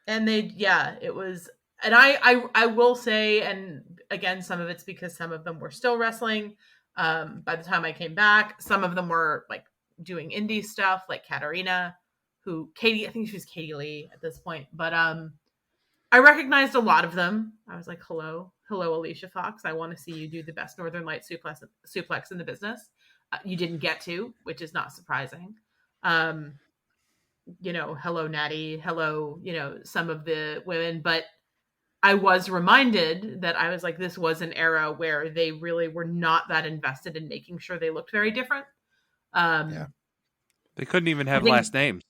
And it was, and I will say, and again, some of it's because some of them were still wrestling. By the time I came back, some of them were like doing indie stuff, like Katarina, I think she was Katie Lee at this point. But I recognized a lot of them. I was like, hello, Alicia Fox. I want to see you do the best Northern Light suplex in the business. You didn't get to, which is not surprising. Hello, Natty. Hello, some of the women. But I was reminded that I was like, this was an era where they really were not that invested in making sure they looked very different. They couldn't even have last names.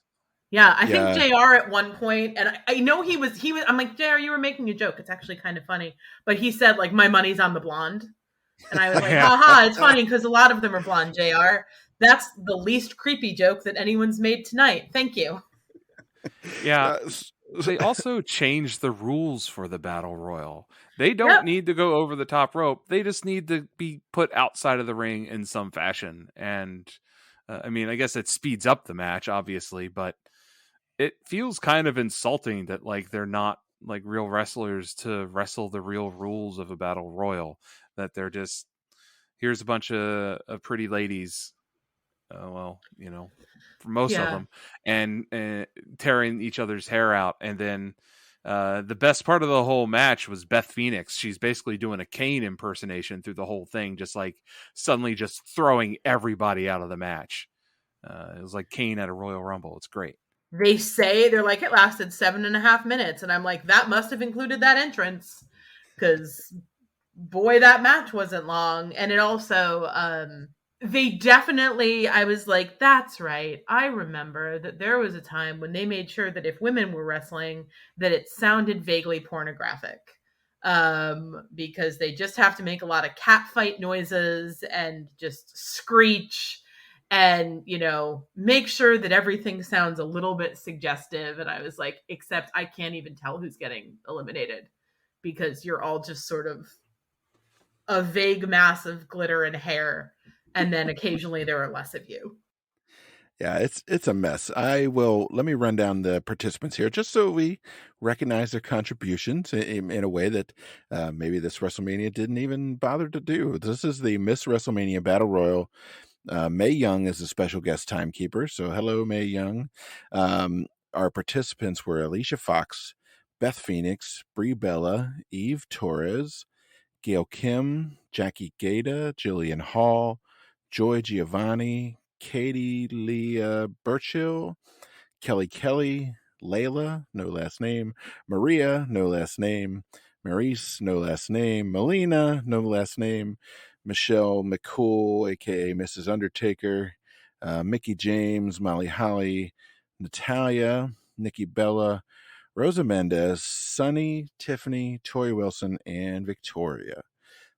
Yeah, I think JR at one point, and I know he was, I'm like, JR, you were making a joke. It's actually kind of funny. But he said, like, my money's on the blonde. And I was like, haha, it's funny because a lot of them are blonde, JR. That's the least creepy joke that anyone's made tonight. Thank you. Yeah. They also changed the rules for the battle royal. They don't Yep. need to go over the top rope. They just need to be put outside of the ring in some fashion. And I mean, I guess it speeds up the match, obviously, but it feels kind of insulting that like they're not like real wrestlers to wrestle the real rules of a battle royal. That they're just here's a bunch of pretty ladies. Well, you know, for most of Yeah. them, and tearing each other's hair out, and then the best part of the whole match was Beth Phoenix. She's basically doing a Kane impersonation through the whole thing, just like suddenly just throwing everybody out of the match. It was like Kane at a Royal Rumble. It's great. They say they're like it lasted 7.5 minutes, and I'm like, that must have included that entrance, because boy, that match wasn't long. And it also they definitely, I was like, that's right, I remember that there was a time when they made sure that if women were wrestling, that it sounded vaguely pornographic, because they just have to make a lot of cat fight noises and just screech and, you know, make sure that everything sounds a little bit suggestive. And I was like, except I can't even tell who's getting eliminated, because you're all just sort of a vague mass of glitter and hair, and then occasionally there are less of you. Yeah, it's a mess. Let me run down the participants here just so we recognize their contributions in a way that maybe this WrestleMania didn't even bother to do. This is the Miss WrestleMania Battle Royal. Mae Young is a special guest timekeeper. So hello, Mae Young. Our participants were Alicia Fox, Beth Phoenix, Brie Bella, Eve Torres, Gail Kim, Jackie Gata, Jillian Hall, Joy Giovanni, Katie Leah Burchill, Kelly Kelly, Layla, no last name, Maria, no last name, Maurice, no last name, Melina, no last name, Michelle McCool, aka Mrs. Undertaker, Mickey James, Molly Holly, Natalia, Nikki Bella, Rosa Mendez, Sunny, Tiffany, Tori Wilson, and Victoria.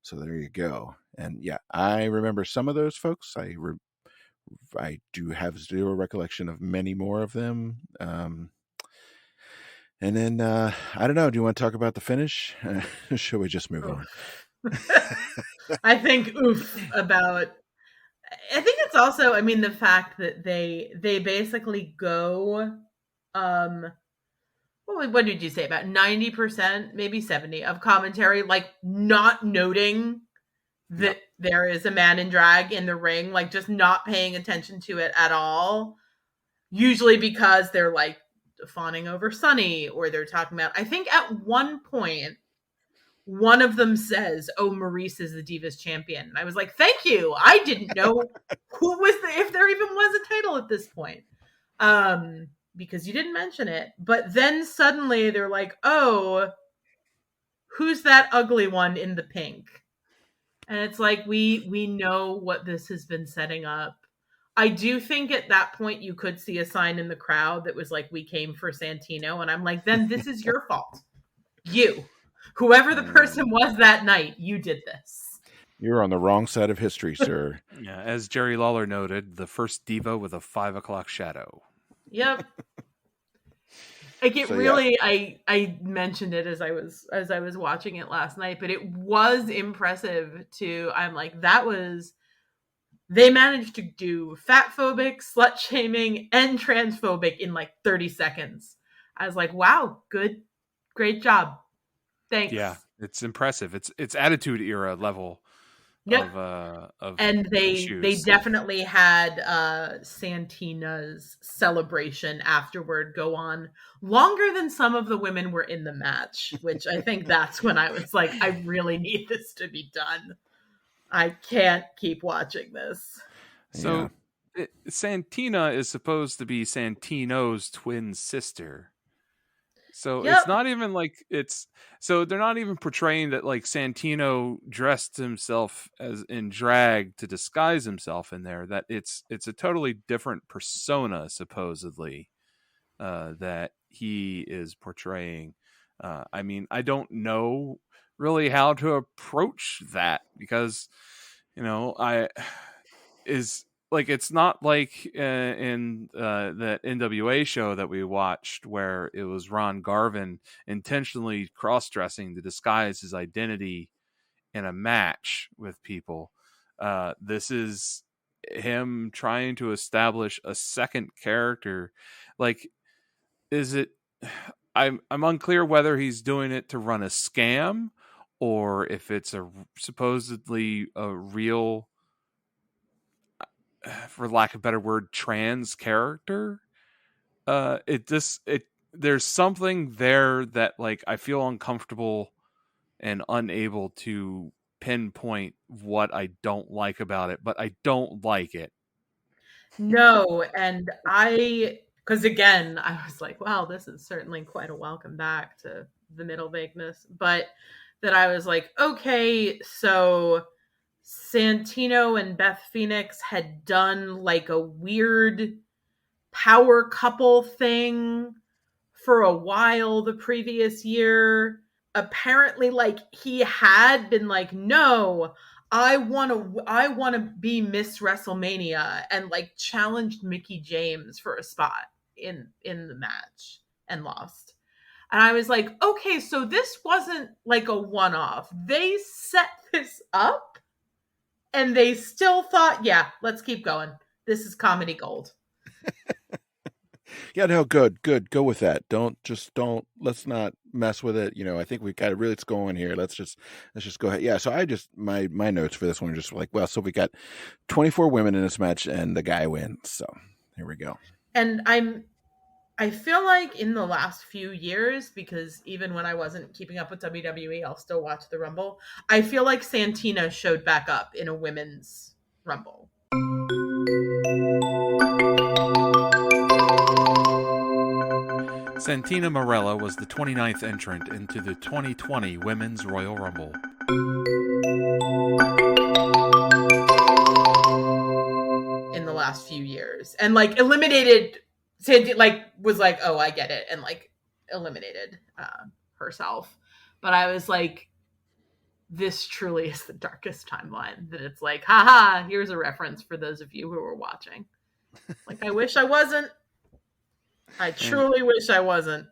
So there you go. And yeah, I remember some of those folks. I do have zero recollection of many more of them. And then I don't know. Do you want to talk about the finish? Should we just move on? I think about. I think it's also, I mean, the fact that they basically go, what did you say, about 90%, maybe 70 of commentary, like not noting that there is a man in drag in the ring, like just not paying attention to it at all. Usually because they're like fawning over Sunny, or they're talking about, I think at one point, one of them says, "Oh, Maurice is the Divas champion." And I was like, "Thank you. I didn't know if there even was a title at this point." Because you didn't mention it. But then suddenly they're like, "Oh, who's that ugly one in the pink?" And it's like, we know what this has been setting up. I do think at that point you could see a sign in the crowd that was like, "We came for Santino." And I'm like, then this is your fault. You. Whoever the person was that night, you did this. You're on the wrong side of history, sir. Yeah, as Jerry Lawler noted, the first diva with a 5 o'clock shadow. Yep. Like it really, I mentioned it as I was watching it last night, but it was impressive to, I'm like, they managed to do fat phobic, slut shaming, and transphobic in like 30 seconds. I was like, wow, great job. Thanks. Yeah, it's impressive. It's Attitude Era level. Yep. Of And they issues. definitely had Santina's celebration afterward go on longer than some of the women were in the match, which I think that's when I was like, I really need this to be done. I can't keep watching this. So Santina is supposed to be Santino's twin sister. So it's not even like so they're not even portraying that like Santino dressed himself as in drag to disguise himself in there. That it's a totally different persona supposedly that he is portraying. I mean, I don't know really how to approach that because you know like it's not like in that NWA show that we watched where it was Ron Garvin intentionally cross-dressing to disguise his identity in a match with people. This is him trying to establish a second character. Like, is it? I'm unclear whether he's doing it to run a scam or if it's a supposedly a real, for lack of a better word, trans character. It there's something there that like I feel uncomfortable and unable to pinpoint what I don't like about it, but I don't like it. No, and because again, I was like, wow, this is certainly quite a welcome back to the middle vagueness. But that I was like, okay, so Santino and Beth Phoenix had done like a weird power couple thing for a while the previous year. Apparently, like he had been like, no, I want to be Miss WrestleMania, and like challenged Mickey James for a spot in the match and lost. And I was like, okay, so this wasn't like a one-off. They set this up and they still thought, yeah, let's keep going. This is comedy gold. Yeah, no, good. Go with that. Let's not mess with it. I think we got it really going here. Let's just go ahead. Yeah. So my notes for this one are just like, well, so we got 24 women in this match and the guy wins. So here we go. And I feel like in the last few years, because even when I wasn't keeping up with WWE, I'll still watch the Rumble. I feel like Santina showed back up in a women's Rumble. Santina Marella was the 29th entrant into the 2020 Women's Royal Rumble. In the last few years. And like eliminated, like was like, oh, I get it. And like eliminated herself. But I was like, this truly is the darkest timeline. That it's like, haha, here's a reference for those of you who are watching. Like, I wish I wasn't. I truly wish I wasn't.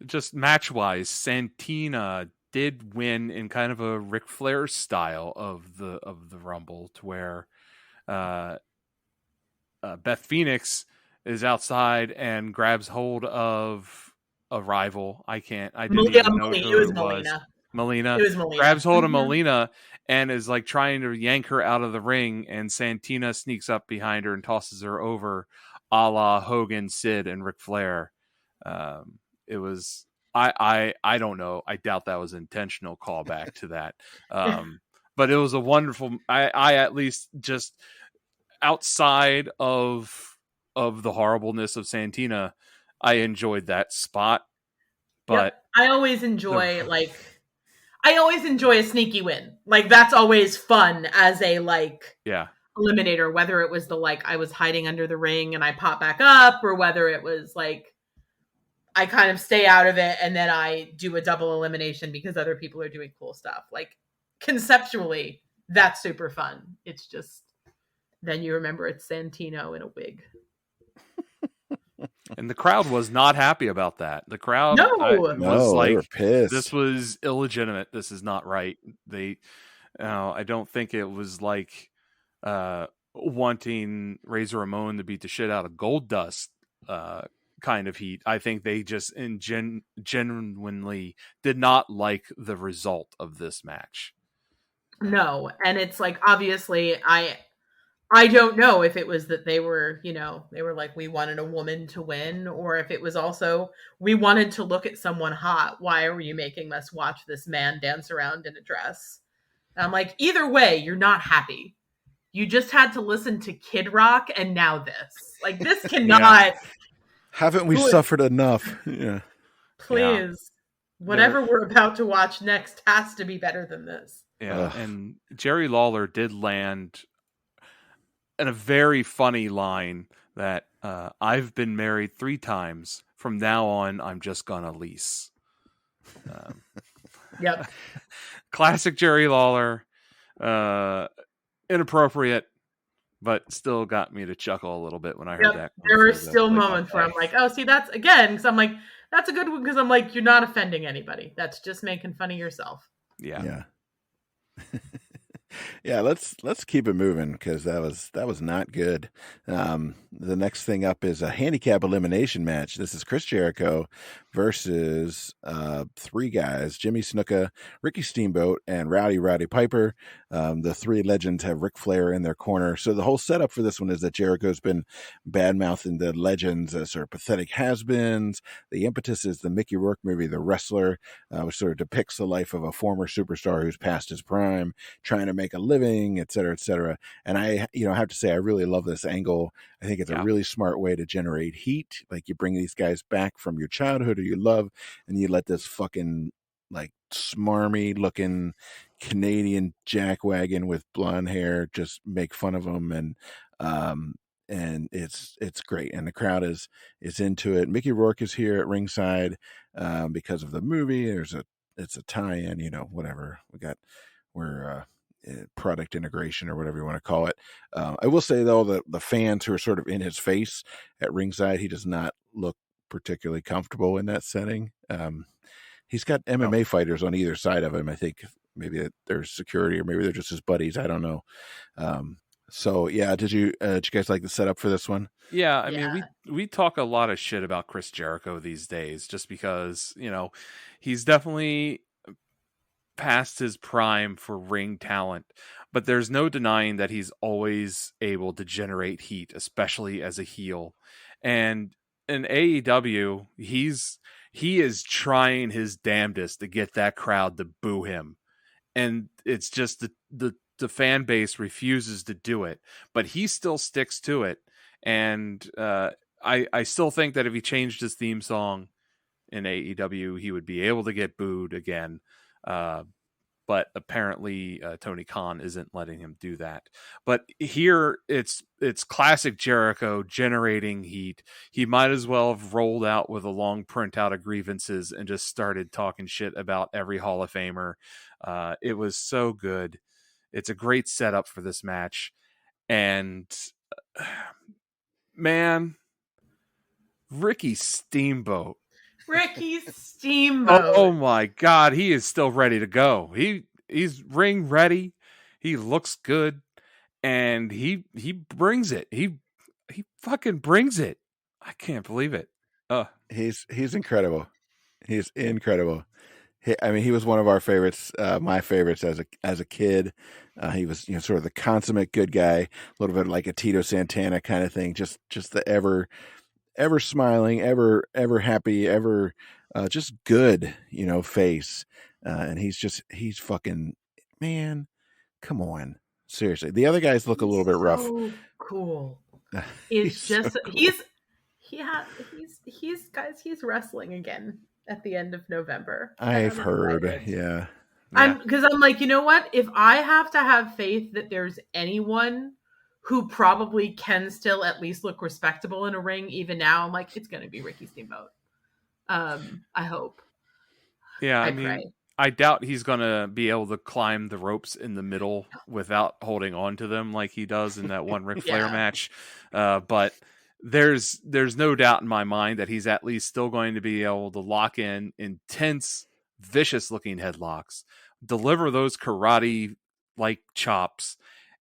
Just match-wise, Santina did win in kind of a Ric Flair style of the Rumble, to where Beth Phoenix is outside and grabs hold of a rival. I didn't even know who it was. Melina. It was Melina. Grabs hold of Melina and is like trying to yank her out of the ring, and Santina sneaks up behind her and tosses her over, a la Hogan, Sid, and Ric Flair. It was I don't know. I doubt that was intentional callback to that. But it was a wonderful. I at least just outside of the horribleness of Santina, I enjoyed that spot. But I always enjoy a sneaky win. Like that's always fun as a eliminator, whether it was the like I was hiding under the ring and I pop back up, or whether it was like I kind of stay out of it and then I do a double elimination because other people are doing cool stuff. Like conceptually, that's super fun. It's just then you remember it's Santino in a wig. And the crowd was not happy about that. The crowd was like, they were pissed. This was illegitimate. This is not right. I don't think it was like wanting Razor Ramon to beat the shit out of Goldust kind of heat. I think they just genuinely did not like the result of this match. No, and it's like obviously I don't know if it was that they were like we wanted a woman to win, or if it was also we wanted to look at someone hot. Why are you making us watch this man dance around in a dress? And I'm like, either way, you're not happy. You just had to listen to Kid Rock and now this. Like this cannot. Haven't we suffered enough? Yeah. Please. Yeah. Whatever we're about to watch next has to be better than this. Yeah. And Jerry Lawler did land in a very funny line that I've been married 3 times. From now on, I'm just gonna lease. Yep. Classic Jerry Lawler. Inappropriate, but still got me to chuckle a little bit when I heard Yep. that. There are Through still moments where I'm like, oh, see, that's again, because I'm like, that's a good one, because I'm like, you're not offending anybody. That's just making fun of yourself. yeah. Yeah, let's keep it moving because that was not good. The next thing up is a handicap elimination match. This is Chris Jericho versus three guys: Jimmy Snuka, Ricky Steamboat, and Rowdy Piper. The three legends have Ric Flair in their corner. So the whole setup for this one is that Jericho's been bad mouthing the legends as sort of pathetic has-beens. The impetus is the Mickey Rourke movie, The Wrestler, which sort of depicts the life of a former superstar who's past his prime, trying to make a living, et cetera, et cetera. And I have to say, I really love this angle. I think it's a really smart way to generate heat. Like, you bring these guys back from your childhood or you love, and you let this fucking like smarmy looking Canadian jackwagon with blonde hair just make fun of them, and it's great, and the crowd is into it. Mickey Rourke is here at ringside because of the movie. It's a tie-in, whatever we're product integration or whatever you want to call it. I will say though that the fans who are sort of in his face at ringside, he does not look particularly comfortable in that setting. He's got MMA fighters on either side of him. I think maybe there's security or maybe they're just his buddies. I don't know. So yeah, did you guys like the setup for this one? Yeah, I mean, we talk a lot of shit about Chris Jericho these days just because, he's definitely past his prime for ring talent, but there's no denying that he's always able to generate heat, especially as a heel. And in AEW, he is trying his damnedest to get that crowd to boo him. And it's just the fan base refuses to do it, but he still sticks to it. And I still think that if he changed his theme song in AEW, he would be able to get booed again. But apparently Tony Khan isn't letting him do that. But here it's classic Jericho generating heat. He might as well have rolled out with a long printout of grievances and just started talking shit about every Hall of Famer. It was so good. It's a great setup for this match. And man, Ricky Steamboat. Oh my God, he is still ready to go. He's ring ready. He looks good, and he brings it. He fucking brings it. I can't believe it. He's incredible. He's incredible. He was one of our favorites, my favorites as a kid. He was, sort of the consummate good guy, a little bit like a Tito Santana kind of thing. Just the ever smiling, ever happy, ever just good, face. And he's fucking, man, come on, seriously. The other guys look a little bit rough. Cool. It's just cool. He's wrestling again at the end of November. I've heard, yeah. Because I'm like, you know what? If I have to have faith that there's anyone who probably can still at least look respectable in a ring, even now, I'm like, it's going to be Ricky Steamboat. I hope. Yeah, I pray. I doubt he's going to be able to climb the ropes in the middle without holding on to them like he does in that one Ric Flair match. But there's no doubt in my mind that he's at least still going to be able to lock in intense, vicious-looking headlocks, deliver those karate-like chops,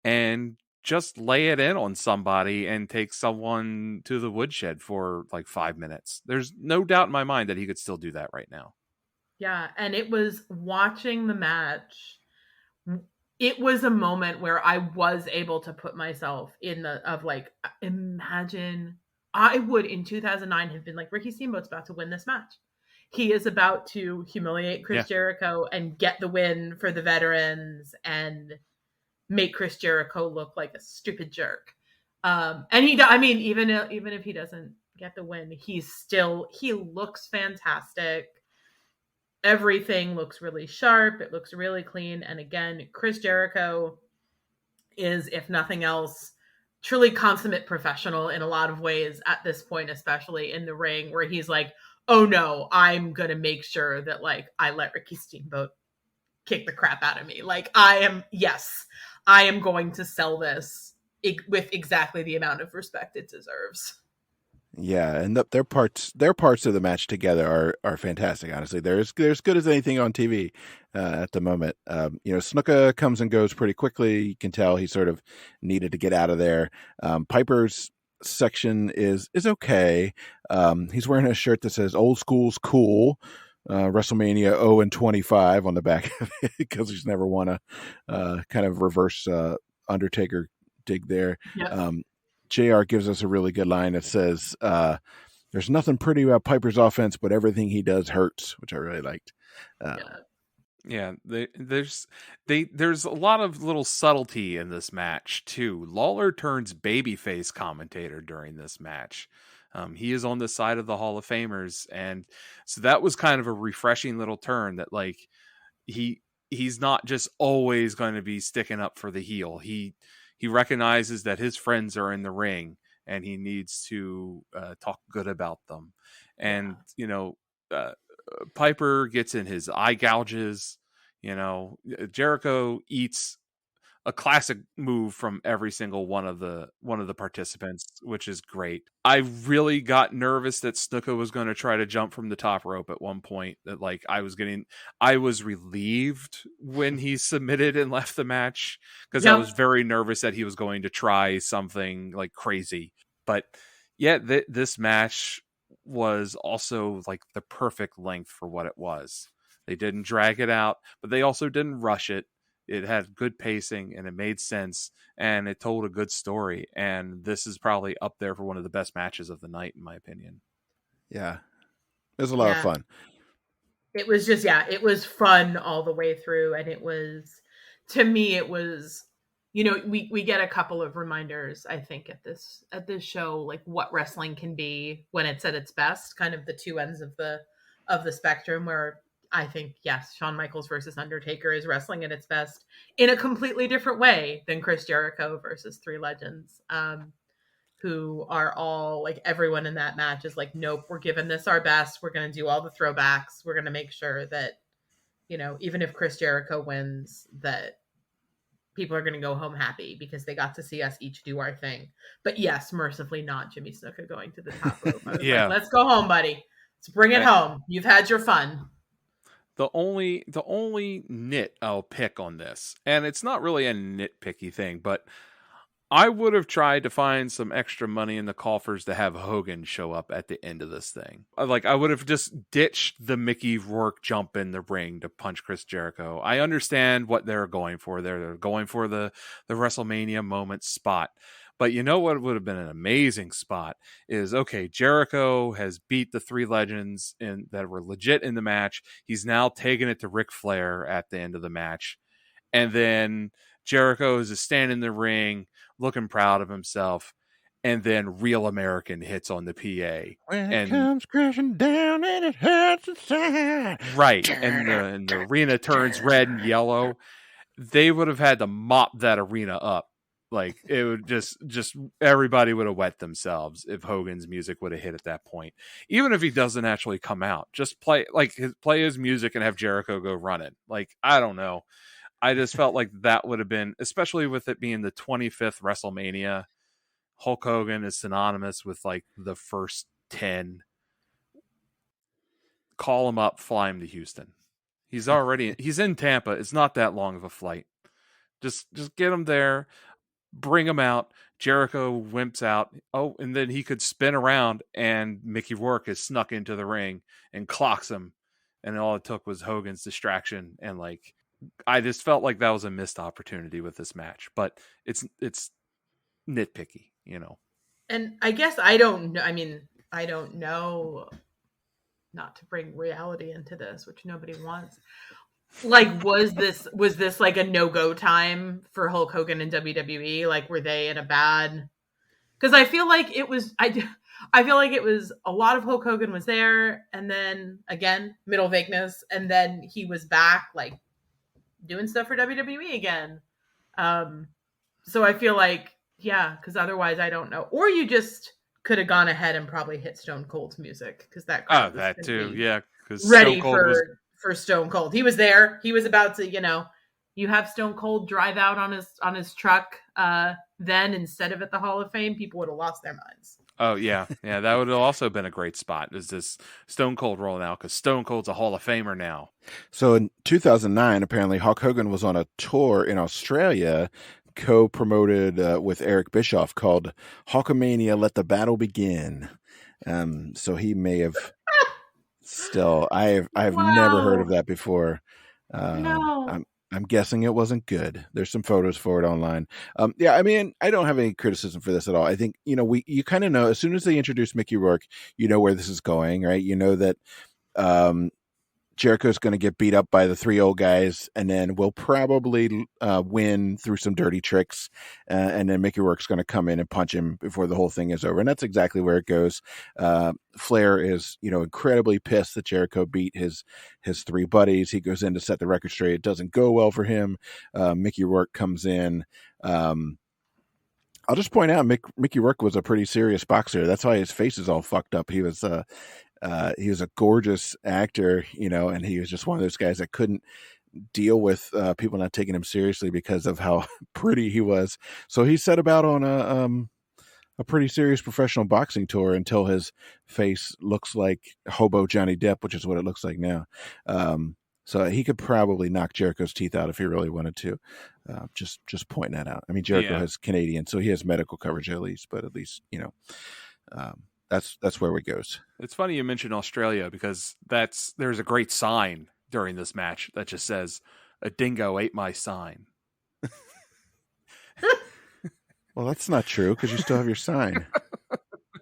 and just lay it in on somebody and take someone to the woodshed for like 5 minutes. There's no doubt in my mind that he could still do that right now. Yeah, and it was watching the match. It was a moment where I was able to put myself imagine I would in 2009 have been like, Ricky Steamboat's about to win this match. He is about to humiliate Chris Jericho and get the win for the veterans and make Chris Jericho look like a stupid jerk. And even if he doesn't get the win, he looks fantastic. Everything looks really sharp. It looks really clean. And again, Chris Jericho is, if nothing else, truly consummate professional in a lot of ways at this point, especially in the ring, where he's like, oh no, I'm going to make sure that I let Ricky Steamboat kick the crap out of me. I am going to sell this with exactly the amount of respect it deserves. Yeah, and their parts of the match together are fantastic. Honestly, they're as good as anything on TV at the moment. Snuka comes and goes pretty quickly. You can tell he sort of needed to get out of there. Piper's section is okay. He's wearing a shirt that says "Old School's Cool." WrestleMania 0-25 on the back of it because he's never won a kind of reverse Undertaker dig there. Yep. JR gives us a really good line that says, there's nothing pretty about Piper's offense, but everything he does hurts, which I really liked. Yeah, there's a lot of little subtlety in this match too. Lawler turns babyface commentator during this match. He is on the side of the Hall of Famers, and so that was kind of a refreshing little turn that like he's not just always going to be sticking up for the heel. He recognizes that his friends are in the ring and he needs to talk good about them. And, Piper gets in his eye gouges. Jericho eats a classic move from every single one of the participants, which is great. I really got nervous that Snuka was going to try to jump from the top rope at one point. That like I was relieved when he submitted and left the match because I was very nervous that he was going to try something like crazy. But yeah, this match was also like the perfect length for what it was. They didn't drag it out, but they also didn't rush it. It had good pacing and it made sense and it told a good story. And this is probably up there for one of the best matches of the night, in my opinion. Yeah. It was a lot of fun. It was just, it was fun all the way through. And it was, to me, it was, we get a couple of reminders, I think, at this show, like what wrestling can be when it's at its best, kind of the two ends of the spectrum where I think, yes, Shawn Michaels versus Undertaker is wrestling at its best in a completely different way than Chris Jericho versus Three Legends, who are all like, everyone in that match is like, nope, we're giving this our best. We're going to do all the throwbacks. We're going to make sure that, even if Chris Jericho wins, that people are going to go home happy because they got to see us each do our thing. But yes, mercifully not Jimmy Snuka going to the top rope. I was like, let's go home, buddy. Let's bring it home. You've had your fun. The only nit I'll pick on this, and it's not really a nitpicky thing, but I would have tried to find some extra money in the coffers to have Hogan show up at the end of this thing. Like, I would have just ditched the Mickey Rourke jump in the ring to punch Chris Jericho. I understand what they're going for. They're going for the WrestleMania moment spot. But you know what would have been an amazing spot is, okay, Jericho has beat the Three Legends that were legit in the match. He's now taking it to Ric Flair at the end of the match. And then Jericho is standing in the ring looking proud of himself. And then Real American hits on the PA. When it comes crashing down and it hurts inside. Right. And the arena turns red and yellow. They would have had to mop that arena up. Like, it would just everybody would have wet themselves if Hogan's music would have hit at that point. Even if he doesn't actually come out, just play his music and have Jericho go run it. Like, I don't know. I just felt like that would have been, especially with it being the 25th WrestleMania, Hulk Hogan is synonymous with like the first 10. Call him up, fly him to Houston. He's in Tampa. It's not that long of a flight. Just get him there. Bring him out. Jericho wimps out. Oh, and then he could spin around and Mickey Rourke is snuck into the ring and clocks him. And all it took was Hogan's distraction. And like, I just felt like that was a missed opportunity with this match, but it's nitpicky, And I guess I don't know. I mean, I don't know, not to bring reality into this, which nobody wants. Like, was this like a no-go time for Hulk Hogan and WWE? Like, were they in a bad? Because I feel like it was. I feel like it was a lot of Hulk Hogan was there, and then again middle vagueness, and then he was back like doing stuff for WWE again. So I feel like because otherwise I don't know. Or you just could have gone ahead and probably hit Stone Cold's music because that too, yeah, because ready for Stone Cold. He was there. He was about to, You have Stone Cold drive out on his truck then instead of at the Hall of Fame, people would have lost their minds. Oh yeah, that would have also been a great spot. Is this Stone Cold rolling out, because Stone Cold's a Hall of Famer now. So in 2009, apparently Hulk Hogan was on a tour in Australia, co-promoted with Eric Bischoff, called Hulkamania: Let the Battle Begin. So he may have still. I've never heard of that before. No. I'm guessing it wasn't good. There's some photos for it online. Yeah, I mean, I don't have any criticism for this at all. I think, you kind of know as soon as they introduce Mickey Rourke, you know where this is going, right? You know that Jericho's going to get beat up by the three old guys, and then we'll probably win through some dirty tricks, and then Mickey Rourke's going to come in and punch him before the whole thing is over. And that's exactly where it goes. Flair is, incredibly pissed that Jericho beat his three buddies. He goes in to set the record straight. It doesn't go well for him. Mickey Rourke comes in. I'll just point out Mickey Rourke was a pretty serious boxer. That's why his face is all fucked up. He was a gorgeous actor, and he was just one of those guys that couldn't deal with people not taking him seriously because of how pretty he was. So he set about on a pretty serious professional boxing tour until his face looks like hobo Johnny Depp, which is what it looks like now. So he could probably knock Jericho's teeth out if he really wanted to. Just pointing that out. I mean, Jericho has Canadian, so he has medical coverage at least, but at least, that's where it goes. It's funny you mentioned Australia, because there's a great sign during this match that just says, "A dingo ate my sign." Well, that's not true, because you still have your sign.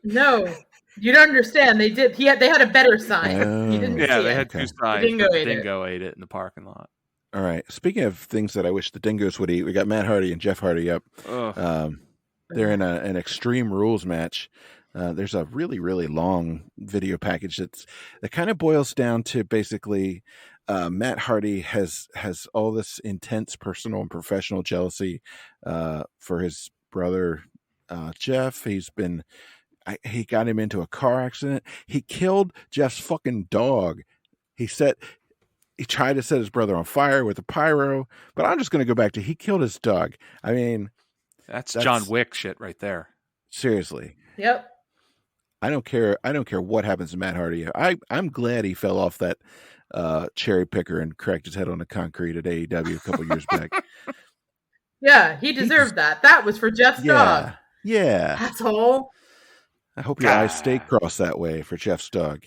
No, you don't understand. They did. They had a better sign. You didn't see they it. had two signs. The dingo ate it in the parking lot. All right. Speaking of things that I wish the dingoes would eat, we got Matt Hardy and Jeff Hardy up. They're in an Extreme Rules match. There's a really, really long video package that kind of boils down to basically Matt Hardy has all this intense personal and professional jealousy for his brother Jeff. He got him into a car accident. He killed Jeff's fucking dog. He tried to set his brother on fire with a pyro, but I'm just going to go back to he killed his dog. I mean, that's John Wick shit right there. Seriously. Yep. I don't care what happens to Matt Hardy. I'm glad he fell off that cherry picker and cracked his head on the concrete at AEW a couple years back. Yeah, he deserved that. That was for Jeff's dog. Yeah. Asshole. I hope your eyes stay crossed that way for Jeff's dog.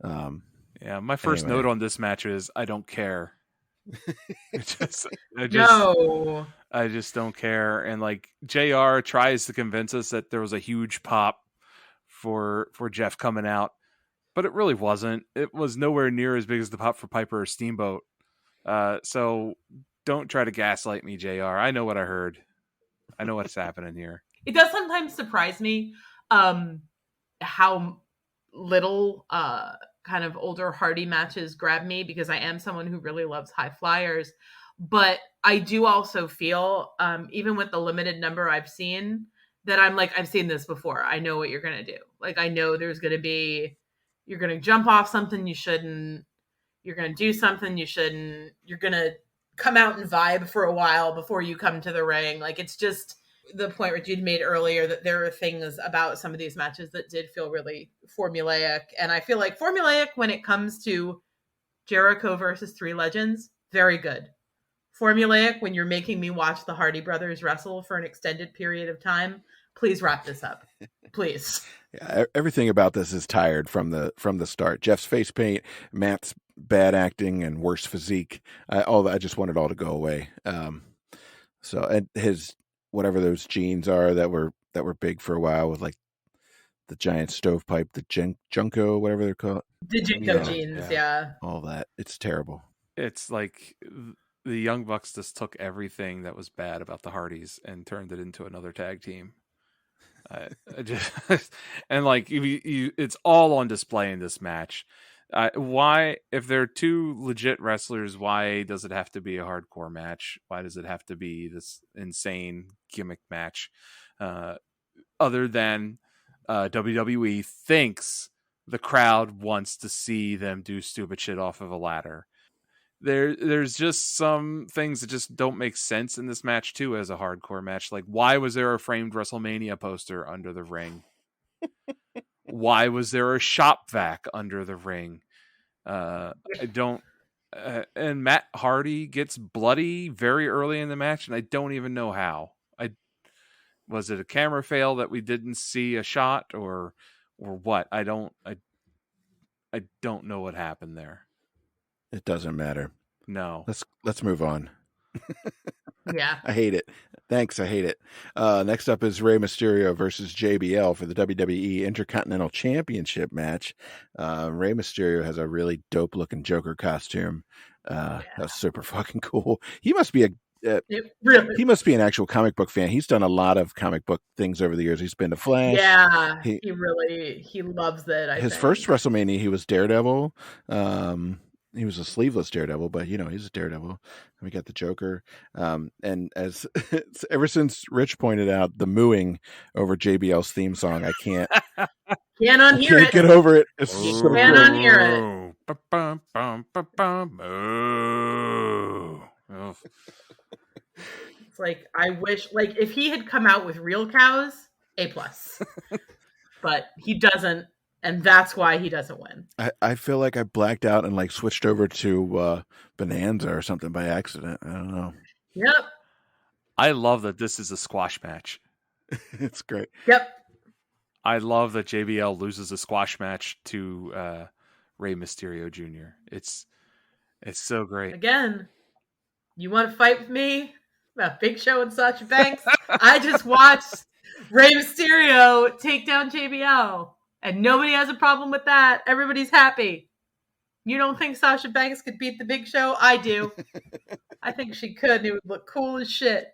My first note on this match is I don't care. I just don't care. And like JR tries to convince us that there was a huge pop for Jeff coming out, but it really wasn't. It was nowhere near as big as the pop for Piper or Steamboat. So don't try to gaslight me, JR. I know what I heard. I know what's happening here. It does sometimes surprise me how little kind of older Hardy matches grab me, because I am someone who really loves high flyers. But I do also feel, even with the limited number I've seen, that I'm like, I've seen this before. I know what you're going to do. Like, I know there's going to be, you're going to jump off something you shouldn't. You're going to do something you shouldn't. You're going to come out and vibe for a while before you come to the ring. Like, it's just the point Richard made earlier that there are things about some of these matches that did feel really formulaic. And I feel like formulaic when it comes to Jericho versus Three Legends, very good. Formulaic when you're making me watch the Hardy brothers wrestle for an extended period of time. Please wrap this up. Please. Yeah, everything about this is tired from the start. Jeff's face paint, Matt's bad acting and worse physique. I just want it all to go away. So and his whatever those jeans are that were big for a while with like the giant stovepipe, the Junko, whatever they're called. The Junko jeans, yeah. All that. It's terrible. It's like the Young Bucks just took everything that was bad about the Hardys and turned it into another tag team. I just and like it's all on display in this match. Why, if they're two legit wrestlers, why does it have to be a hardcore match? Why does it have to be this insane gimmick match? Other than WWE thinks the crowd wants to see them do stupid shit off of a ladder. there's just some things that just don't make sense in this match too as a hardcore match. Like, why was there a framed WrestleMania poster under the ring? Why was there a shop vac under the ring? I don't. And Matt Hardy gets bloody very early in the match, and I don't even know how. Was it a camera fail that we didn't see a shot, or what? I don't know what happened there. It doesn't matter. No. Let's move on. Yeah. I hate it. Thanks, I hate it. Next up is Rey Mysterio versus JBL for the WWE Intercontinental Championship match. Rey Mysterio has a really dope-looking Joker costume. That was super fucking cool. He must be he must be an actual comic book fan. He's done a lot of comic book things over the years. He's been to Flash. Yeah, he loves it. His first WrestleMania, he was Daredevil. He was a sleeveless Daredevil, but he's a Daredevil. And we got the Joker. And as ever since Rich pointed out, the mooing over JBL's theme song, I can't unhear get over it. It's You so can't great. unhear it. It's like, I wish, like, if he had come out with real cows, A+. But he doesn't. And that's why he doesn't win. I feel like I blacked out and like switched over to Bonanza or something by accident. I don't know. Yep. I love that this is a squash match. It's great. Yep. I love that JBL loses a squash match to Rey Mysterio Jr. It's so great. Again, you want to fight with me about Big Show and Sasha Banks? I just watched Rey Mysterio take down JBL. And nobody has a problem with that. Everybody's happy. You don't think Sasha Banks could beat the Big Show? I do. I think she could. It would look cool as shit.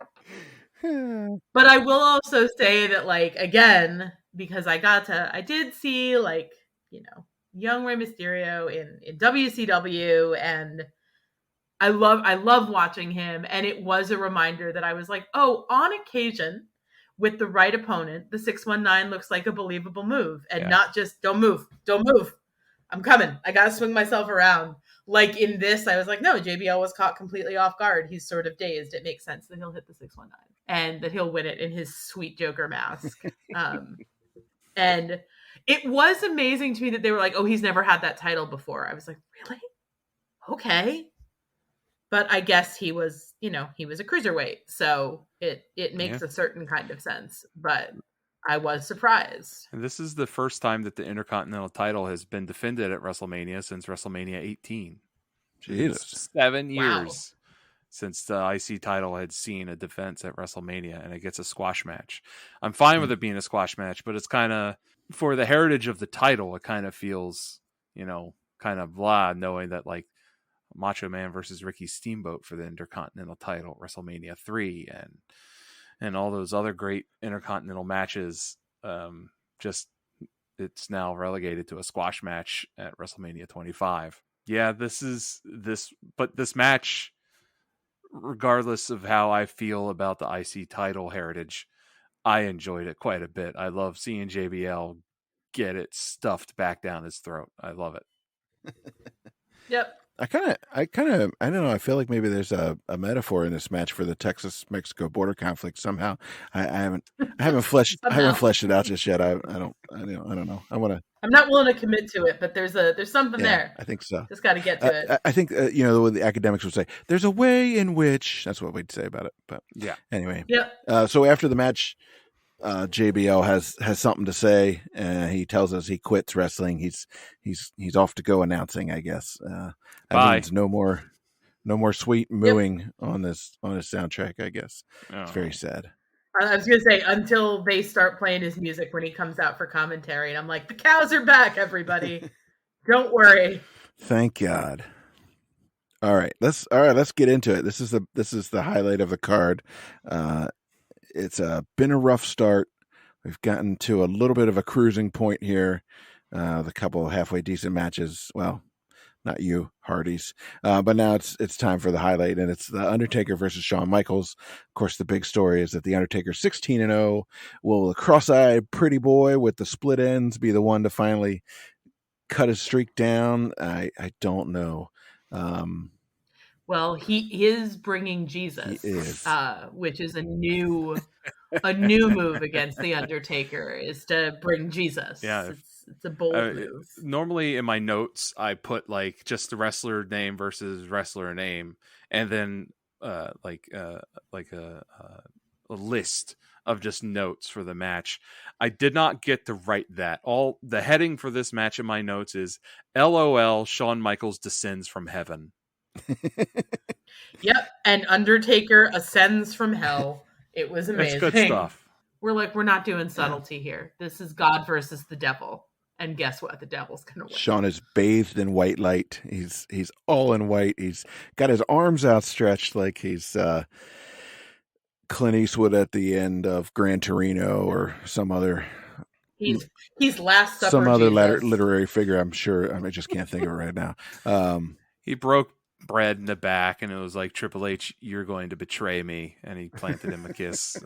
But I will also say that, like, again, because I did see, like, young Rey Mysterio in WCW, and I love watching him. And it was a reminder that I was like, oh, on occasion, with the right opponent, the 619 looks like a believable move, and not just don't move. I'm coming. I got to swing myself around. Like in this, I was like, no, JBL was caught completely off guard. He's sort of dazed. It makes sense that he'll hit the 619 and that he'll win it in his sweet Joker mask. And it was amazing to me that they were like, oh, he's never had that title before. I was like, really? Okay. But I guess he was a cruiserweight, so it makes a certain kind of sense. But I was surprised. And this is the first time that the Intercontinental title has been defended at WrestleMania since WrestleMania 18. Jesus. 7 years since the IC title had seen a defense at WrestleMania, and it gets a squash match. I'm fine with it being a squash match, but it's kind of, for the heritage of the title, it kind of feels, kind of blah, knowing that, like, Macho Man versus Ricky Steamboat for the Intercontinental title, WrestleMania 3, and all those other great Intercontinental matches. Just it's now relegated to a squash match at WrestleMania 25. Yeah, but this match, regardless of how I feel about the IC title heritage, I enjoyed it quite a bit. I love seeing JBL get it stuffed back down his throat. I love it. Yep. I don't know. I feel like maybe there's a metaphor in this match for the Texas-Mexico border conflict somehow. I haven't fleshed it out just yet. I don't know. I'm not willing to commit to it, but there's something there. I think so. Just got to get to it. I think what the academics would say. There's a way in which that's what we'd say about it. But anyway. Yeah. So after the match, JBL has something to say. He tells us he quits wrestling. He's off to go announcing, I guess. That means no more sweet mooing on his soundtrack, I guess. It's very sad. I was going to say, until they start playing his music when he comes out for commentary, and I'm like, the cows are back, everybody. Don't worry. Thank God. All right, let's get into it. This is the highlight of the card. It's been a rough start. We've gotten to a little bit of a cruising point here. The couple of halfway decent matches. Well, not you, Hardys. But now it's time for the highlight, and it's the Undertaker versus Shawn Michaels. Of course, the big story is that the Undertaker 16-0. Will the cross-eyed pretty boy with the split ends be the one to finally cut his streak down? I don't know. Well, he is bringing Jesus, He is. which is a new move against the Undertaker, is to bring Jesus. Yeah, It's a bold move. Normally in my notes, I put like just the wrestler name versus wrestler name, and then like a list of just notes for the match. I did not get to write that. All the heading for this match in my notes is LOL Shawn Michaels descends from heaven. Yep, and Undertaker ascends from hell. It was amazing. That's good stuff. We're not doing subtlety here. This is God versus the devil. And guess what? The devil's gonna win. Shawn is bathed in white light. He's all in white. He's got his arms outstretched like he's Clint Eastwood at the end of Gran Torino or some other. He's Last Supper. Some other Jesus. literary figure. I'm sure. I just can't think of it right now. He broke bread in the back, and it was like, Triple H, you're going to betray me, and he planted him a kiss.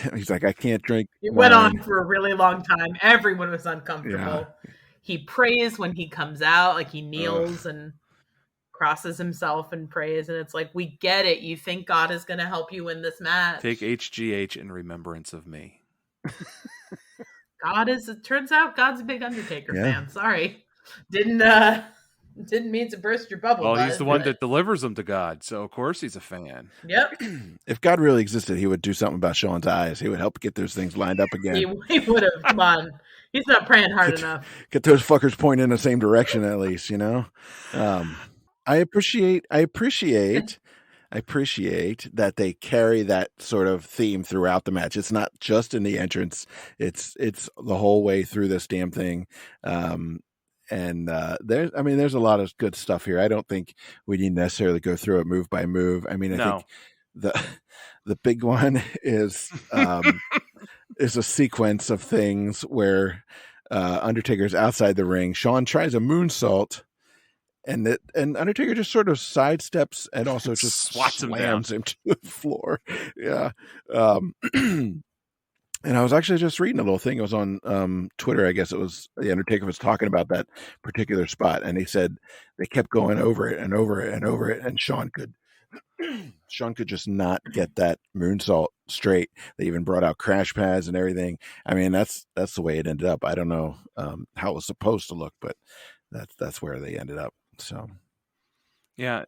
And he's like, I can't drink. It went on for a really long time. Everyone was uncomfortable. Yeah. He prays when he comes out, like he kneels and crosses himself and prays, and it's like, we get it. You think God is going to help you win this match. Take HGH in remembrance of me. It turns out God's a big Undertaker fan. Sorry. Didn't mean to burst your bubble. Well, he's the one that delivers them to God, so of course he's a fan. Yep. If God really existed, he would do something about Shawn's eyes. He would help get those things lined up again. He would have. Come on. He's not praying hard enough. Get those fuckers pointing in the same direction at least, you know? I appreciate that they carry that sort of theme throughout the match. It's not just in the entrance. It's the whole way through this damn thing. There's a lot of good stuff here. I don't think we need necessarily go through it move by move. I mean, I think the big one is is a sequence of things where Undertaker's outside the ring. Shawn tries a moonsault, and Undertaker just sort of sidesteps and also just slams him to the floor. Yeah. And I was actually just reading a little thing. It was on Twitter. I guess it was the Undertaker was talking about that particular spot, and he said they kept going over it and over it and over it, and Shawn could just not get that moonsault straight. They even brought out crash pads and everything. I mean, that's the way it ended up. I don't know how it was supposed to look, but that's where they ended up. So, yeah.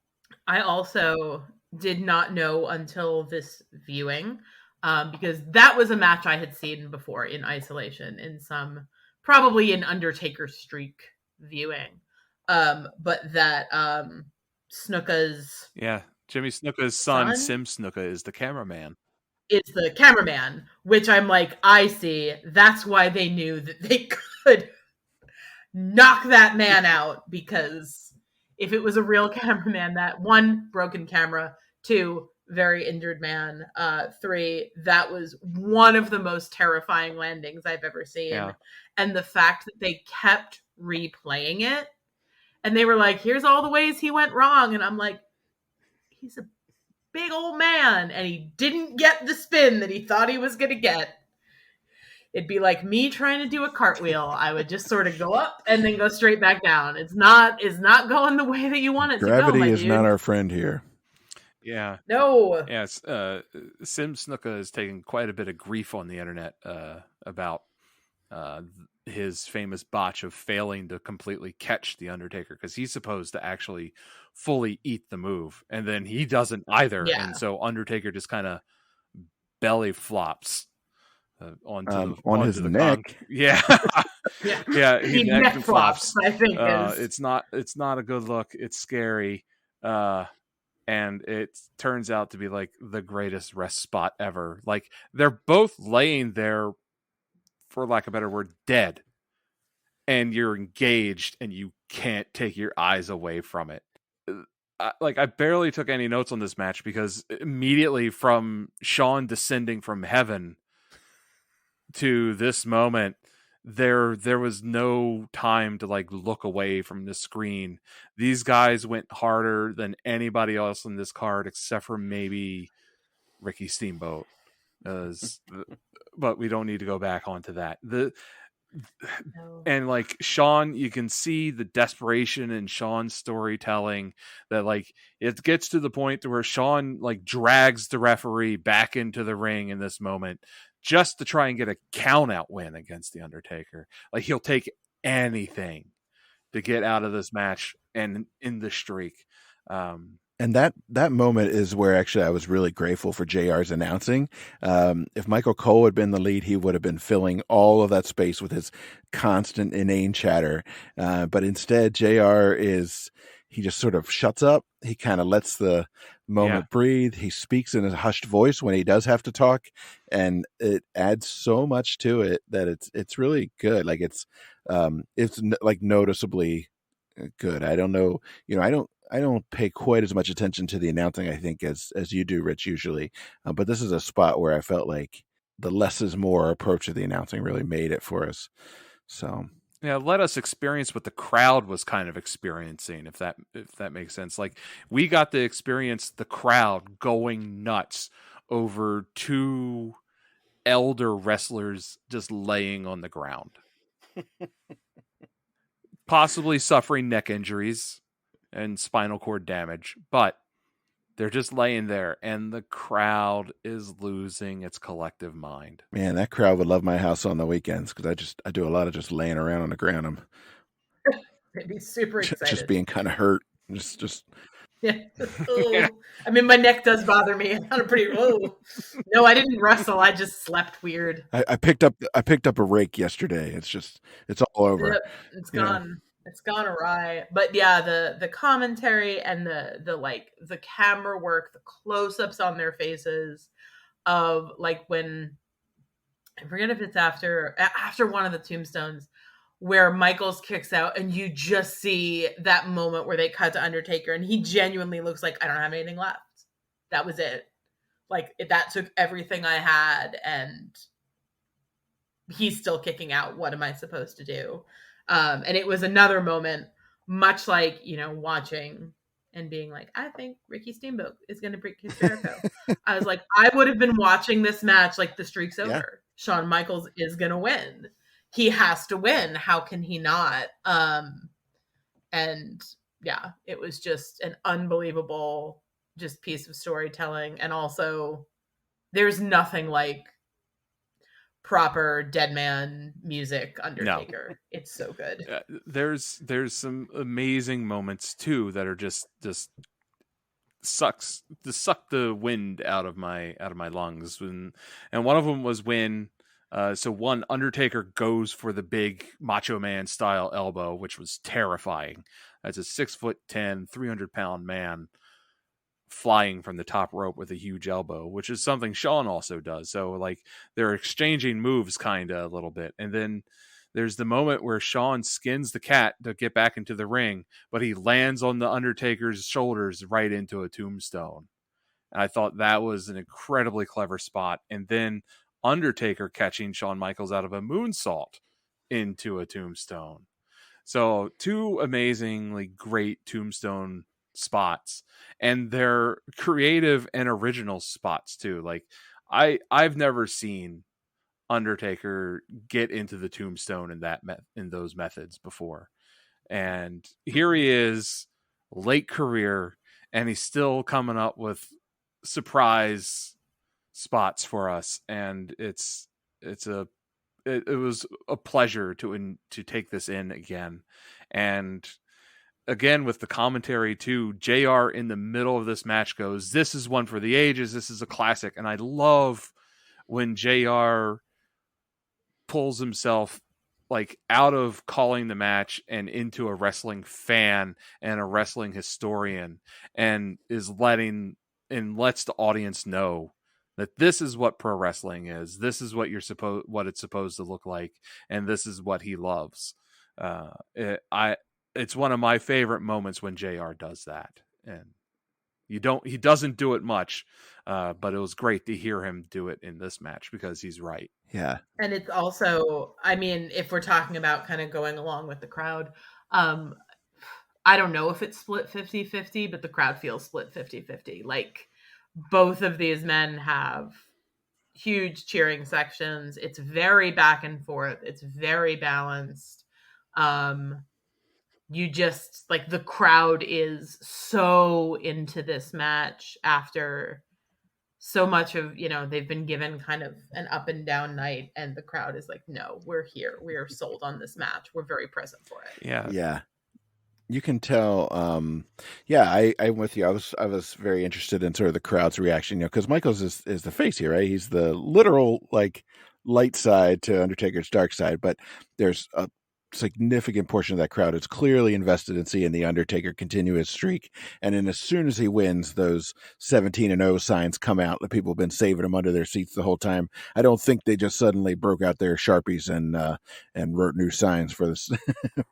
I also did not know until this viewing, because that was a match I had seen before in isolation, probably in Undertaker streak viewing. But that Snuka's Jimmy Snuka's son, Sim Snuka, is the cameraman. It's the cameraman, which I'm like, I see. That's why they knew that they could knock that man out, because if it was a real cameraman, that 1, broken camera, 2, very injured man, 3, that was one of the most terrifying landings I've ever seen. Yeah. And the fact that they kept replaying it, and they were like, here's all the ways he went wrong. And I'm like, he's a big old man, and he didn't get the spin that he thought he was going to get. It'd be like me trying to do a cartwheel. I would just sort of go up and then go straight back down. It's not going the way that you want it to go. Gravity is not our friend here. Yeah. No. Yeah. Sim Snuka is taking quite a bit of grief on the internet about his famous botch of failing to completely catch the Undertaker, because he's supposed to actually fully eat the move, and then he doesn't either. Yeah. And so Undertaker just kind of belly flops on his neck. Yeah. He neck flops. I think it's not a good look. It's scary. And it turns out to be like the greatest rest spot ever. Like, they're both laying there, for lack of a better word, dead, and you're engaged and you can't take your eyes away from it. I barely took any notes on this match, because immediately from Shawn descending from heaven to this moment, there was no time to like look away from the screen. These guys went harder than anybody else in this card, except for maybe Ricky Steamboat. But we don't need to go back onto that. And like Shawn, you can see the desperation in Shawn's storytelling, that like it gets to the point to where Shawn like drags the referee back into the ring in this moment just to try and get a count out win against the Undertaker. Like he'll take anything to get out of this match and in the streak. And that moment is where actually I was really grateful for JR's announcing. If Michael Cole had been the lead, he would have been filling all of that space with his constant inane chatter. But instead, he just sort of shuts up. He kind of lets the moment breathe. He speaks in a hushed voice when he does have to talk, and it adds so much to it that it's really good. Like it's like noticeably good. I don't know, I don't pay quite as much attention to the announcing, I think, as you do, Rich, usually. But this is a spot where I felt like the less is more approach of the announcing really made it for us. So yeah, let us experience what the crowd was kind of experiencing, if that makes sense. Like we got to experience the crowd going nuts over two elder wrestlers just laying on the ground, possibly suffering neck injuries and spinal cord damage, but they're just laying there, and the crowd is losing its collective mind. Man, that crowd would love my house on the weekends, because I do a lot of just laying around on the ground. They'd be super excited. Just being kind of hurt. Just yeah. Yeah. I mean, my neck does bother me. I'm pretty. No, I didn't wrestle. I just slept weird. I picked up a rake yesterday. It's all over. Yep, it's gone. It's gone awry. But yeah, the commentary and the camera work, the close-ups on their faces of like when, I forget if it's after one of the tombstones where Michaels kicks out and you just see that moment where they cut to Undertaker and he genuinely looks like, I don't have anything left. That was it. Like that took everything I had and he's still kicking out. What am I supposed to do? And it was another moment, much like, watching and being like, I think Ricky Steamboat is going to break his Jericho. I was like, I would have been watching this match like the streak's over. Yeah. Shawn Michaels is going to win. He has to win. How can he not? And yeah, it was just an unbelievable just piece of storytelling. And also there's nothing like proper dead man music Undertaker. No. It's so good. There's some amazing moments too that are just suck the wind out of my lungs. And one of them was when Undertaker goes for the big Macho Man style elbow, which was terrifying. As a 6'10", 300-pound man flying from the top rope with a huge elbow, which is something Shawn also does. So like they're exchanging moves kind of a little bit. And then there's the moment where Shawn skins the cat to get back into the ring, but he lands on the Undertaker's shoulders right into a tombstone. And I thought that was an incredibly clever spot. And then Undertaker catching Shawn Michaels out of a moonsault into a tombstone. So two amazingly great tombstone spots, and they're creative and original spots too. Like I've never seen Undertaker get into the tombstone in those methods before, and here he is, late career, and he's still coming up with surprise spots for us, and it was a pleasure to take this in again. And again, with the commentary too, JR in the middle of this match goes, "This is one for the ages. This is a classic." And I love when JR pulls himself like out of calling the match and into a wrestling fan and a wrestling historian, and lets the audience know that this is what pro wrestling is. This is what what it's supposed to look like, and this is what he loves. It's one of my favorite moments when JR does that, and he doesn't do it much, but it was great to hear him do it in this match because he's right. Yeah. And it's also, I mean, if we're talking about kind of going along with the crowd, I don't know if it's split 50-50, but the crowd feels split 50-50. Like both of these men have huge cheering sections. It's very back and forth. It's very balanced. You just like the crowd is so into this match after so much of, they've been given kind of an up and down night, and the crowd is like, no, we're here. We are sold on this match. We're very present for it. Yeah. You can tell. I'm with you. I was very interested in sort of the crowd's reaction, because Michaels is the face here, right? He's the literal like light side to Undertaker's dark side, but there's a significant portion of that crowd is clearly invested in seeing the Undertaker continue his streak. And then as soon as he wins, those 17-0 signs come out. The people have been saving them under their seats the whole time. I don't think they just suddenly broke out their Sharpies and wrote new signs for this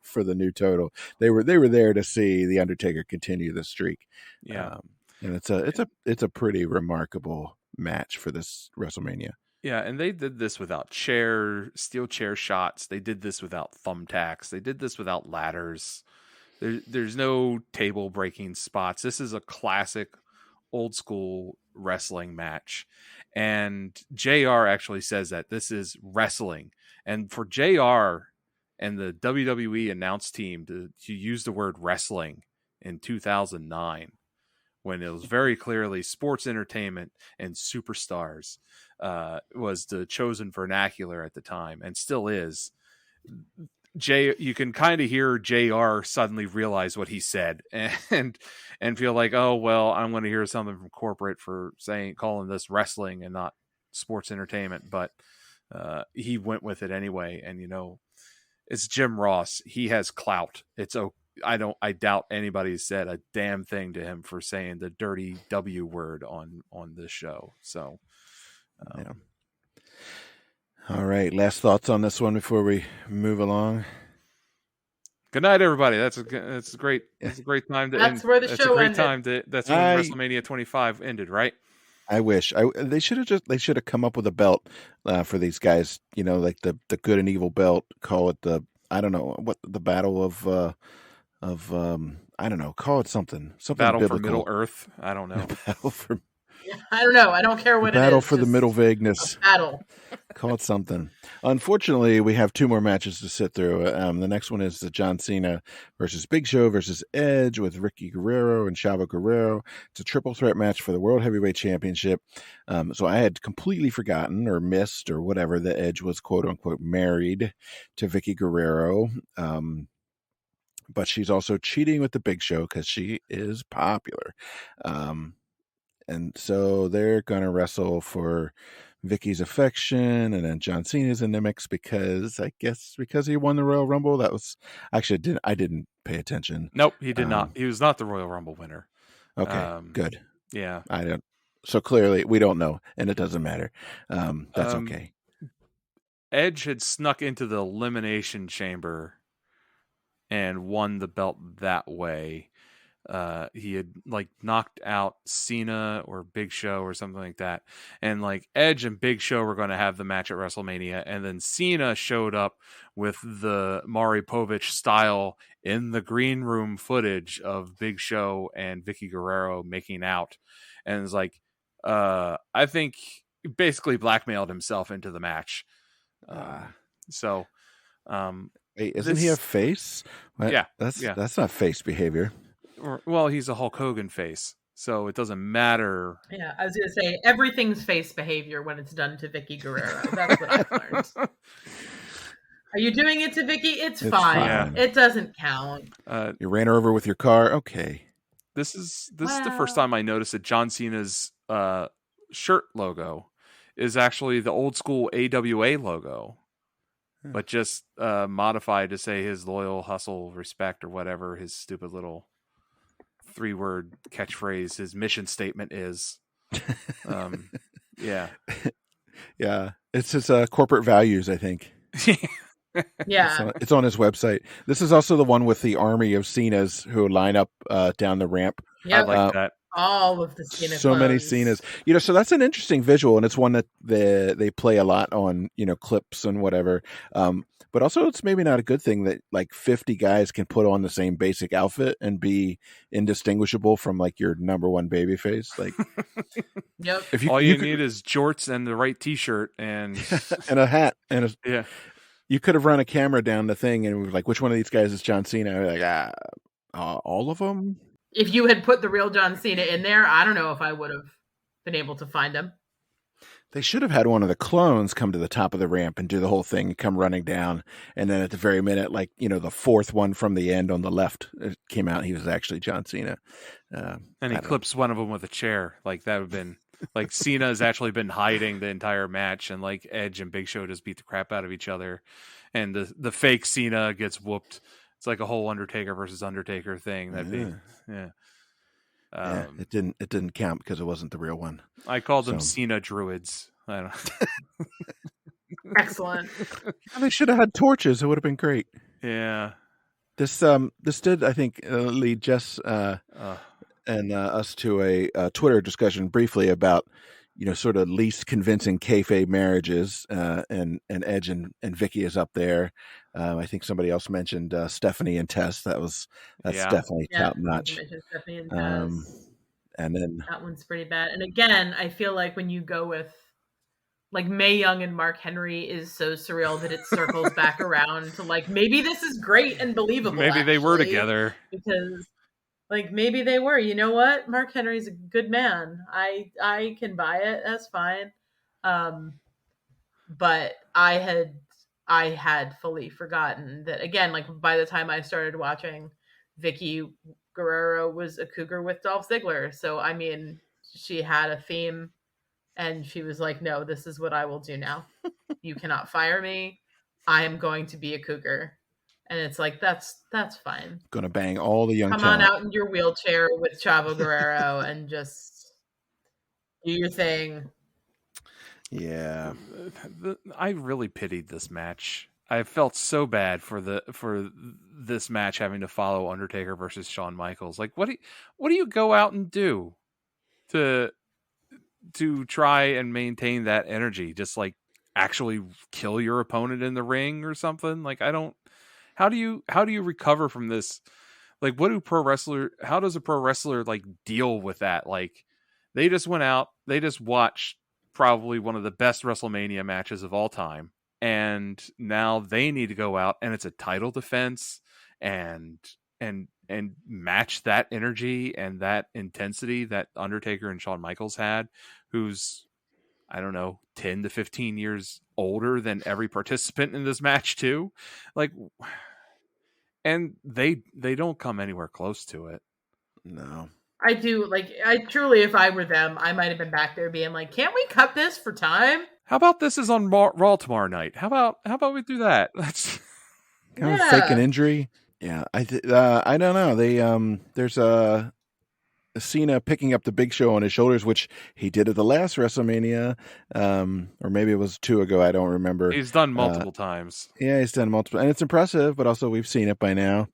for the new total. They were there to see the Undertaker continue the streak. Yeah. And it's a pretty remarkable match for this WrestleMania. Yeah, and they did this without steel chair shots. They did this without thumbtacks. They did this without ladders. There's no table breaking spots. This is a classic old school wrestling match. And JR actually says that this is wrestling. And for JR and the WWE announce team to use the word wrestling in 2009, when it was very clearly sports entertainment and superstars, was the chosen vernacular at the time, and still is. You can kind of hear JR suddenly realize what he said and feel like, oh well, I'm going to hear something from corporate for calling this wrestling and not sports entertainment, but he went with it anyway. And it's Jim Ross. He has clout. I doubt anybody said a damn thing to him for saying the dirty W word on this show. So, yeah. All right. Last thoughts on this one before we move along. Good night, everybody. That's a great. It's a great time to end. That's where the show ended. That's when WrestleMania 25 ended, right? I wish they should have come up with a belt for these guys. Like the good and evil belt. Call it the battle of I don't know. Call it something Battle biblical. for Middle Earth. I don't know. Battle for. I don't know. I don't care what it is. Battle for the Middle Vagueness. Battle. Call it something. Unfortunately, we have two more matches to sit through. The next one is the John Cena versus Big Show versus Edge with Ricky Guerrero and Chavo Guerrero. It's a triple threat match for the World Heavyweight Championship. So I had completely forgotten or missed or whatever that Edge was quote unquote married to Vicky Guerrero. But she's also cheating with the Big Show because she is popular. And so they're going to wrestle for Vicky's affection, and then John Cena's in the mix because he won the Royal Rumble. That was actually I didn't pay attention. Nope, he did not. He was not the Royal Rumble winner. Okay, good. Yeah, I don't. So clearly we don't know, and it doesn't matter. That's okay. Edge had snuck into the Elimination Chamber and won the belt that way. He had knocked out Cena or Big Show or something like that, and Edge and Big Show were going to have the match at WrestleMania, and then Cena showed up with the Maury Povich style in the green room footage of Big Show and Vicky Guerrero making out, and it's I think basically blackmailed himself into the match. Wait, isn't he a face? What? Yeah, that's not face behavior. Well, he's a Hulk Hogan face, so it doesn't matter. Yeah, I was going to say, everything's face behavior when it's done to Vicky Guerrero. That's what I've learned. Are you doing it to Vicky? It's fine. Yeah. It doesn't count. You ran her over with your car? Okay. This is the first time I noticed that John Cena's shirt logo is actually the old school AWA logo, but just modified to say his loyal, hustle, respect, or whatever his stupid little 3-word catchphrase, his mission statement is. Yeah. Yeah. It's his corporate values, I think. Yeah. It's on his website. This is also the one with the army of Cenas who line up down the ramp. Yep. I like that. All of the Cena So many clones. Cenas. So that's an interesting visual, and it's one that they play a lot on, clips and whatever. But also, it's maybe not a good thing that like 50 guys can put on the same basic outfit and be indistinguishable from like your number one babyface. Like, Yep. if All you need is jorts and the right T-shirt and and a hat and yeah. You could have run a camera down the thing and we were like, which one of these guys is John Cena? Like, all of them. If you had put the real John Cena in there, I don't know if I would have been able to find him. They should have had one of the clones come to the top of the ramp and do the whole thing and come running down. And then at the very minute, like, the fourth one from the end on the left came out. He was actually John Cena. And he clips one of them with a chair. Like, that would have been like Cena has actually been hiding the entire match, and like Edge and Big Show just beat the crap out of each other. And the fake Cena gets whooped. It's like a whole Undertaker versus Undertaker thing. That'd be, yeah. It didn't count because it wasn't the real one. I called them Cena druids. I don't know. Excellent. They should have had torches. It would have been great. Yeah. This did, I think, lead Jess and us to a Twitter discussion briefly about sort of least convincing kayfabe marriages, and Edge and Vicky is up there. I think somebody else mentioned Stephanie and Tess. That's definitely top notch. Stephanie and Tess. And then that one's pretty bad. And again, I feel like when you go with like Mae Young and Mark Henry is so surreal that it circles back around to like maybe this is great and believable. Maybe they were together because. Like maybe they were. You know what? Mark Henry's a good man. I can buy it. That's fine. But I had fully forgotten that again. Like by the time I started watching, Vicky Guerrero was a cougar with Dolph Ziggler. So I mean, she had a theme, and she was like, "No, this is what I will do now. You cannot fire me. I am going to be a cougar." And it's like, that's fine. Gonna bang all the young Come talent. on out in your wheelchair with Chavo Guerrero and just do your thing. Yeah. I really pitied this match. I felt so bad for this match having to follow Undertaker versus Shawn Michaels. Like, what do you go out and do to try and maintain that energy? Just like actually kill your opponent in the ring or something? Like, I don't. How do you recover from this? Like, how does a pro wrestler like deal with that? Like, they just went out, they just watched probably one of the best WrestleMania matches of all time. And now they need to go out and it's a title defense and match that energy and that intensity that Undertaker and Shawn Michaels had, who's, I don't know, 10 to 15 years older than every participant in this match too. Like, and they don't come anywhere close to it. No. I do, like, I truly, if I were them, I might have been back there being like, can't we cut this for time? How about this is on Raw tomorrow night? How about we do that? That's kind of fake an injury. Yeah. I don't know. They, there's Cena picking up the Big Show on his shoulders, which he did at the last WrestleMania, or maybe it was 2 ago. I don't remember. He's done multiple times. Yeah, he's done multiple, and it's impressive. But also, we've seen it by now.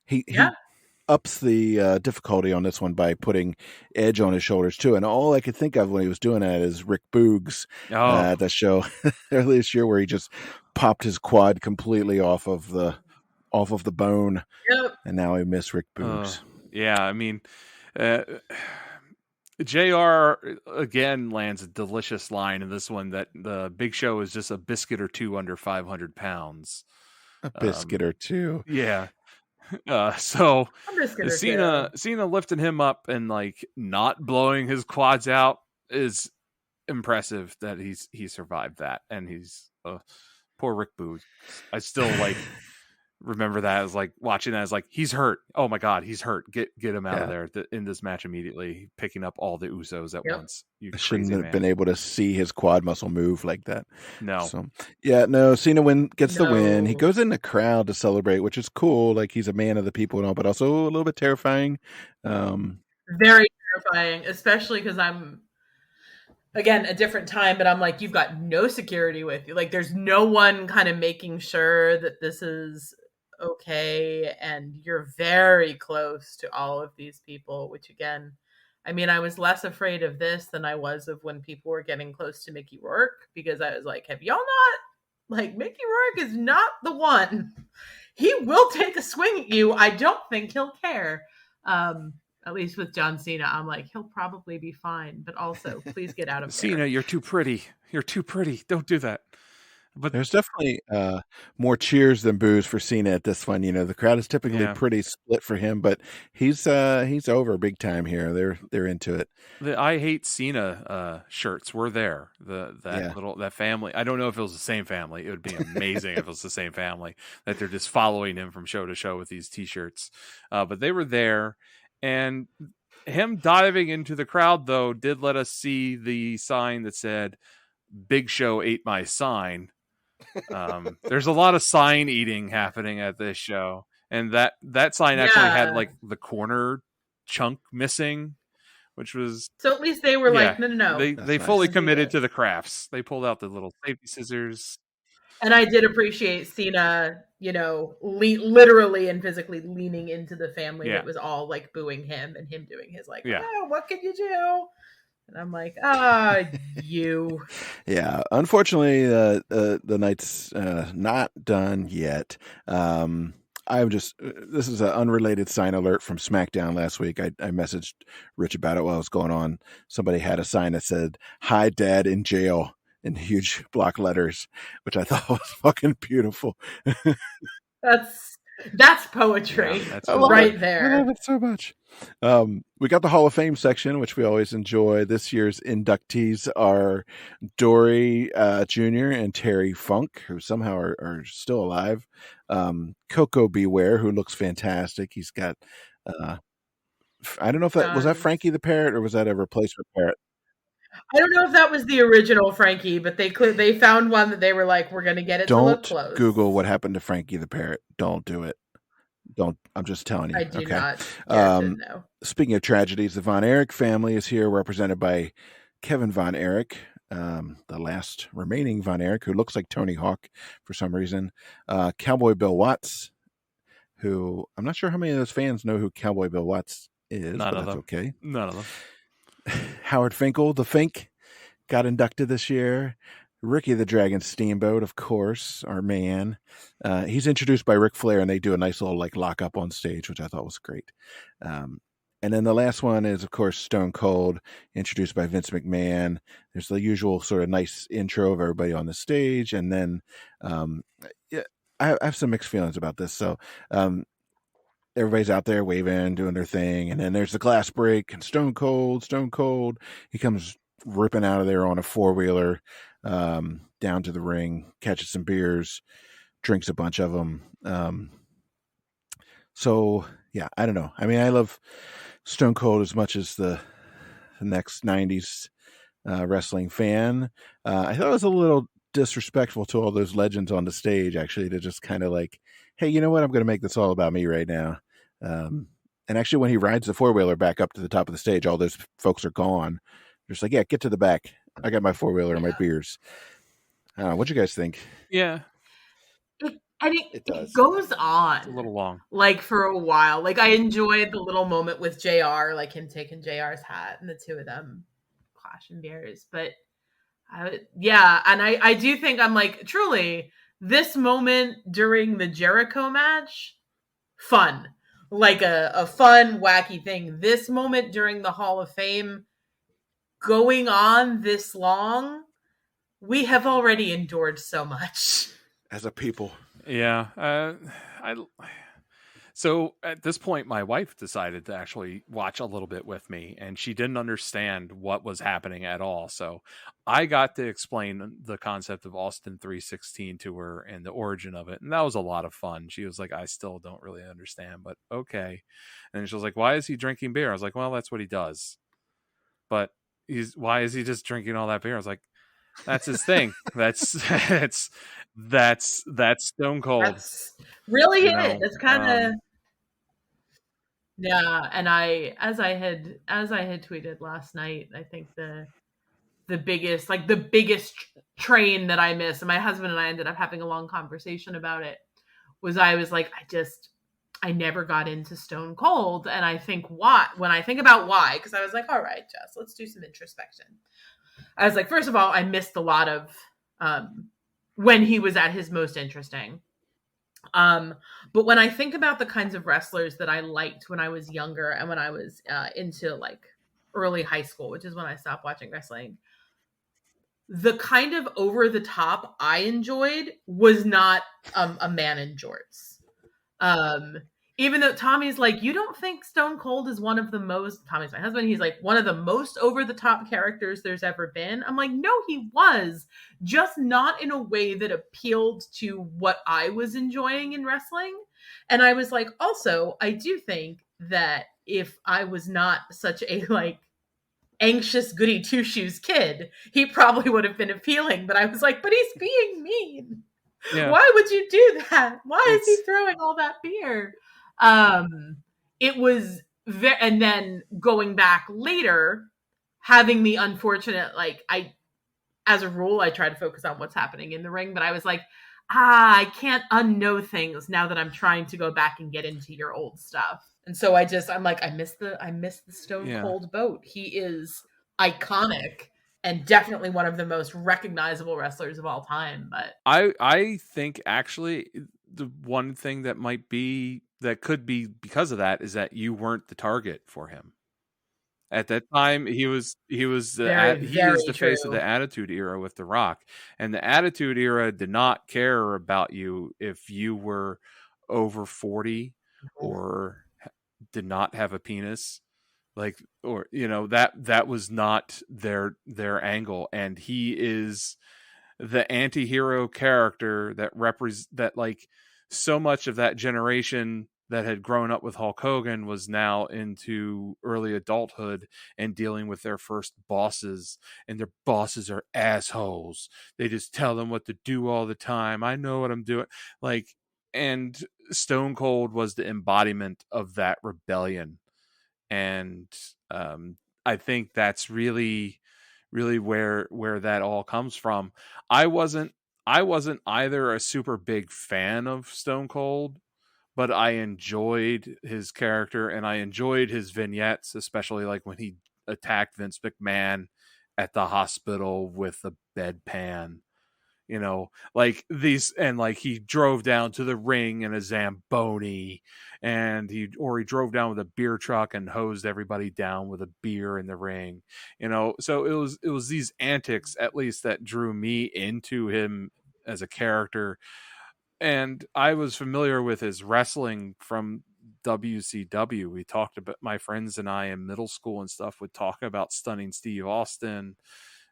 He ups the difficulty on this one by putting Edge on his shoulders too. And all I could think of when he was doing that is Rick Boogs at the show earlier this year, where he just popped his quad completely off of the bone, and now I miss Rick Boogs. Yeah, I mean. JR again lands a delicious line in this one that the Big Show is just a biscuit or two under 500 pounds. A biscuit or two. Yeah. So Cena lifting him up and like not blowing his quads out is impressive that he survived that. And he's poor Rick Boogs. I still like remember that as like watching that as like he's hurt. Oh my God, he's hurt. Get him out of there in this match immediately. Picking up all the Usos at once. I shouldn't have been able to see his quad muscle move like that. No. So Cena gets the win. He goes in the crowd to celebrate, which is cool. Like he's a man of the people and all, but also a little bit terrifying. Very terrifying, especially because I'm. Again, a different time, but I'm like, you've got no security with you. Like, there's no one kind of making sure that this is okay. And you're very close to all of these people, which again, I mean, I was less afraid of this than I was of when people were getting close to Mickey Rourke, because I was like, have y'all not, like, Mickey Rourke is not the one. He will take a swing at you. I don't think he'll care. At least with John Cena, I'm like, he'll probably be fine, but also please get out of Cena, there. you're too pretty. You're too pretty. Don't do that. But There's definitely more cheers than boos for Cena at this one. You know, the crowd is typically Yeah. pretty split for him, but he's over big time here. They're into it. the I Hate Cena shirts were there. Yeah. That family. I don't know if it was the same family. It would be amazing if it was the same family that they're just following him from show to show with these T-shirts. But they were there, and him diving into the crowd though did let us see the sign that said "Big Show ate my sign." There's a lot of sign eating happening at this show, and that sign actually had Yeah. like the corner chunk missing, which was So at least they were yeah. like, no. They That's fully nice. committed to the crafts. They pulled out the little safety scissors. And I did appreciate Cena, you know, literally and physically leaning into the family Yeah. that was all like booing him, and him doing his like, Yeah. oh, what can you do? And I'm like, you. Yeah, unfortunately, the night's not done yet. I'm just this is an unrelated sign alert from SmackDown last week. I messaged Rich about it while it was going on. Somebody had a sign that said "Hi, Dad, in jail" in huge block letters, which I thought was fucking beautiful. That's poetry. Yeah, that's I love right it. there. I love it so much. We got the Hall of Fame section, which we always enjoy. This year's inductees are Dory Jr. and Terry Funk, who somehow are still alive. Coco Beware, who looks fantastic. He's got, I don't know if that was that Frankie the Parrot or was that a replacement parrot? I don't know if that was the original Frankie, but they found one that they were like, we're going to get it to look Don't close. Google what happened to Frankie the Parrot. Don't do it. Don't. I'm just telling you. I do okay. not care to know. Speaking of tragedies, the Von Erich family is here, represented by Kevin Von Erich, the last remaining Von Erich, who looks like Tony Hawk for some reason. Cowboy Bill Watts, who I'm not sure how many of those fans know who Cowboy Bill Watts is, None but of that's them. okay. None of them. Howard Finkel, the Fink, got inducted this year. Ricky the Dragon Steamboat, of course, our man. He's introduced by Ric Flair, and they do a nice little like lock up on stage, which I thought was great. And then the last one is, of course, Stone Cold, introduced by Vince McMahon. There's the usual sort of nice intro of everybody on the stage, and then yeah, I have some mixed feelings about this. So everybody's out there waving, doing their thing, and then there's the glass break, and Stone Cold, he comes ripping out of there on a four-wheeler down to the ring, catches some beers, drinks a bunch of them. So yeah, I don't know. I mean, I love Stone Cold as much as the next 90s wrestling fan. I thought it was a little disrespectful to all those legends on the stage, actually, to just kind of like, hey, you know what? I'm going to make this all about me right now. And actually, when he rides the four-wheeler back up to the top of the stage, all those folks are gone. They're just like, yeah, get to the back. I got my four-wheeler and my beers. What'd you guys think? Yeah. It does. goes on. It's a little long. Like for a while. Like I enjoyed the little moment with JR, like him taking JR's hat and the two of them clashing beers. But yeah, and I do think I'm like, truly, this moment during the Jericho match, fun. Like a fun, wacky thing. This moment during the Hall of Fame, going on this long, we have already endured so much. As a people. Yeah. So at this point, my wife decided to actually watch a little bit with me, and she didn't understand what was happening at all. So I got to explain the concept of Austin 316 to her and the origin of it. And that was a lot of fun. She was like, I still don't really understand, but okay. And she was like, why is he drinking beer? I was like, well, that's what he does. But why is he just drinking all that beer? I was like, that's his thing. That's Stone Cold. That's really You it. know, It's kind of yeah. And as I had tweeted last night, I think the biggest train that I miss, and my husband and I ended up having a long conversation about it, was I was like, I never got into Stone Cold. And I think when I think about why, because I was like, all right, Jess, let's do some introspection. I was like, first of all, I missed a lot of when he was at his most interesting. But when I think about the kinds of wrestlers that I liked when I was younger and when I was into like early high school, which is when I stopped watching wrestling, the kind of over the top I enjoyed was not a man in jorts. Even though Tommy's like, you don't think Stone Cold is one of the most, Tommy's my husband, he's like one of the most over the top characters there's ever been. I'm like, no, he was, just not in a way that appealed to what I was enjoying in wrestling. And I was like, also, I do think that if I was not such a like anxious goody two shoes kid, he probably would have been appealing. But I was like, but he's being mean. Yeah. Why would you do that? Why is he throwing all that beer? It was and then going back later, having the unfortunate, like, as a rule, I try to focus on what's happening in the ring, but I was like, I can't unknow things now that I'm trying to go back and get into your old stuff. And so I'm like, I miss the Stone Cold boat. He is iconic and definitely one of the most recognizable wrestlers of all time. But I think actually the one thing that could be because of that is that you weren't the target for him. At that time, he was the face of the Attitude Era with The Rock, and the Attitude Era did not care about you if you were over 40 or did not have a penis, like, or that was not their angle. And he is the anti-hero character that like so much of that generation that had grown up with Hulk Hogan was now into early adulthood and dealing with their first bosses, and their bosses are assholes. They just tell them what to do all the time. I know what I'm doing. Like, and Stone Cold was the embodiment of that rebellion. And I think that's really, really where that all comes from. I wasn't either a super big fan of Stone Cold, but I enjoyed his character and I enjoyed his vignettes, especially like when he attacked Vince McMahon at the hospital with a bedpan, like these, and like he drove down to the ring in a Zamboni, and he drove down with a beer truck and hosed everybody down with a beer in the ring, so it was these antics at least that drew me into him as a character. And I was familiar with his wrestling from WCW. We talked about, my friends and I in middle school and stuff would talk about Stunning Steve Austin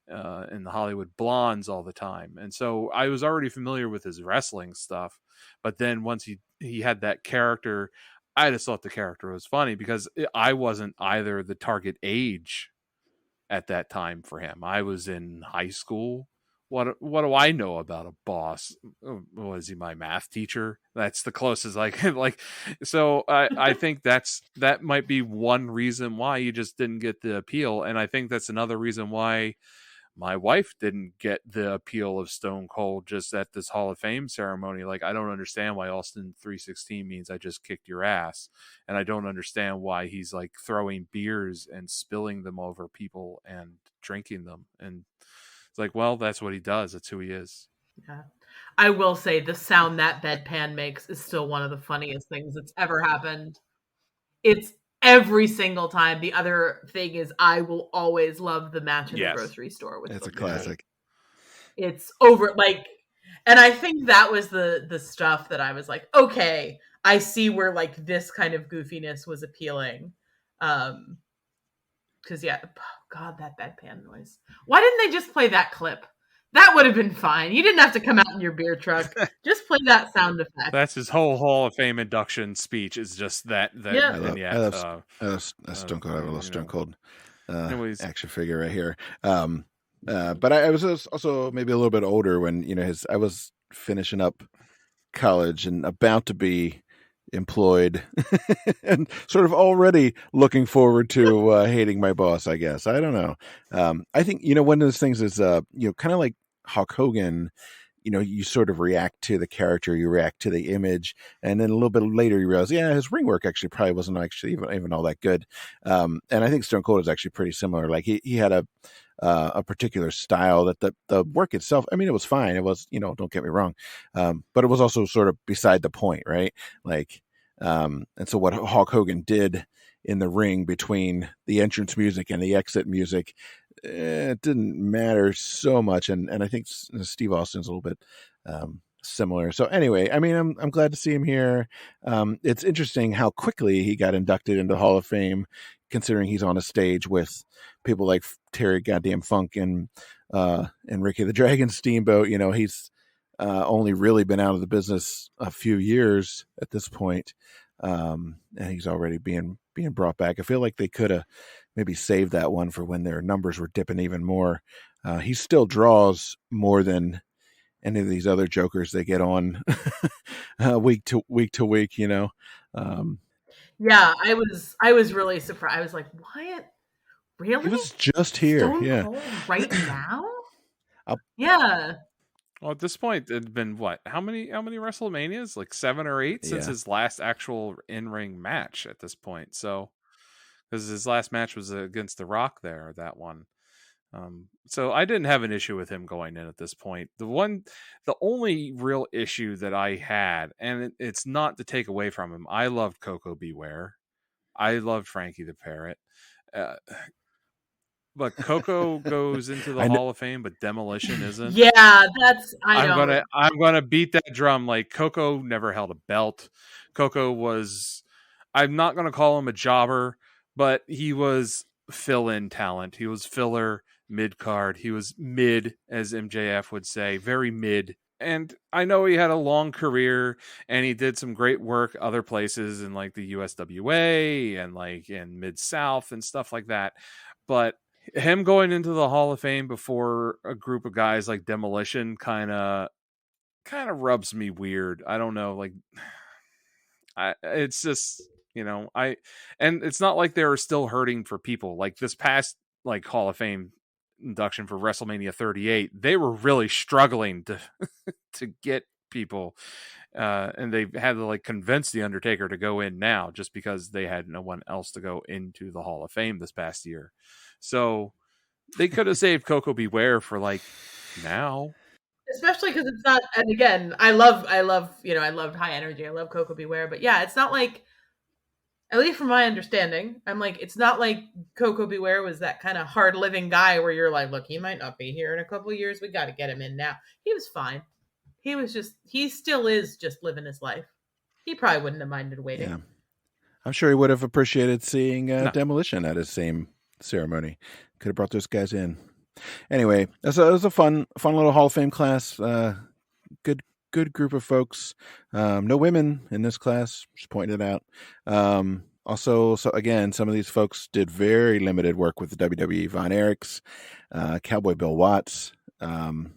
and the Hollywood Blondes all the time. And so I was already familiar with his wrestling stuff. But then once he had that character, I just thought the character was funny because I wasn't either the target age at that time for him. I was in high school. What do I know about a boss? Was he my math teacher? That's the closest I can like. So I think that might be one reason why you just didn't get the appeal. And I think that's another reason why my wife didn't get the appeal of Stone Cold just at this Hall of Fame ceremony. Like, I don't understand why Austin 316 means I just kicked your ass. And I don't understand why he's like throwing beers and spilling them over people and drinking them. And it's like, well, that's what he does. That's who he is. Yeah. I will say the sound that bedpan makes is still one of the funniest things that's ever happened. It's every single time. The other thing is I will always love the match in the grocery store. It's a classic. It's over, like, and I think that was the stuff that I was like, okay, I see where like this kind of goofiness was appealing. Because God, that bedpan noise. Why didn't they just play that clip? That would have been fine. You didn't have to come out in your beer truck. Just play that sound effect. That's his whole Hall of Fame induction speech. Is just that. Yeah. I love Stone Cold. I have a little Stone Cold action figure right here. But I was also maybe a little bit older when I was finishing up college and about to be employed and sort of already looking forward to hating my boss, I guess. I don't know. I think one of those things is kind of like Hulk Hogan. you sort of react to the character, you react to the image, and then a little bit later you realize, yeah, his ring work actually probably wasn't actually even all that good. And I think Stone Cold is actually pretty similar. Like he had a particular style that the work itself, I mean, it was fine. It was, don't get me wrong. But it was also sort of beside the point, right? Like, and so what Hulk Hogan did in the ring between the entrance music and the exit music, it didn't matter so much. And I think Steve Austin's a little bit similar. So anyway, I mean, I'm glad to see him here. It's interesting how quickly he got inducted into the Hall of Fame, considering he's on a stage with people like Terry Goddamn Funk and Ricky the Dragon Steamboat. He's only really been out of the business a few years at this point, and he's already being brought back. I feel like they could have maybe saved that one for when their numbers were dipping even more. He still draws more than any of these other jokers they get on week to week. Yeah, I was really surprised. I was like, what? Really? He was just here. Stone Yeah. Cold right now? Yeah. Well, at this point, it'd been what? How many WrestleManias? Like 7 or 8 since his last actual in-ring match at this point. So, because his last match was against The Rock there, that one. So I didn't have an issue with him going in at this point. The only real issue that I had, and it's not to take away from him. I loved Coco Beware. I loved Frankie the Parrot. But Coco goes into the Hall of Fame, but Demolition isn't. Yeah, I'm gonna beat that drum. Like, Coco never held a belt. Coco was, I'm not gonna call him a jobber, but he was fill-in talent. He was filler, mid-card. He was mid, as MJF would say, very mid. And I know he had a long career and he did some great work other places in like the USWA and like in Mid-South and stuff like that. But him going into the Hall of Fame before a group of guys like Demolition kind of rubs me weird. I don't know, like, it's just, and it's not like they're still hurting for people. Like this past like Hall of Fame induction for WrestleMania 38, they were really struggling to get people, and they had to like convince the Undertaker to go in now just because they had no one else to go into the Hall of Fame this past year. So they could have saved Coco Beware for like now. Especially because it's not, and again, I loved High Energy. I love Coco Beware, but yeah, it's not like, at least from my understanding, I'm like, it's not like Coco Beware was that kind of hard living guy where you're like, look, he might not be here in a couple of years. We got to get him in now. He was fine. He still is just living his life. He probably wouldn't have minded waiting. Yeah. I'm sure he would have appreciated seeing Demolition at his same ceremony. Could have brought those guys in. Anyway, it was a fun little Hall of Fame class. Good group of folks. No women in this class, just pointing it out. Also, so again, some of these folks did very limited work with the WWE. Von Erichs, Cowboy Bill Watts. And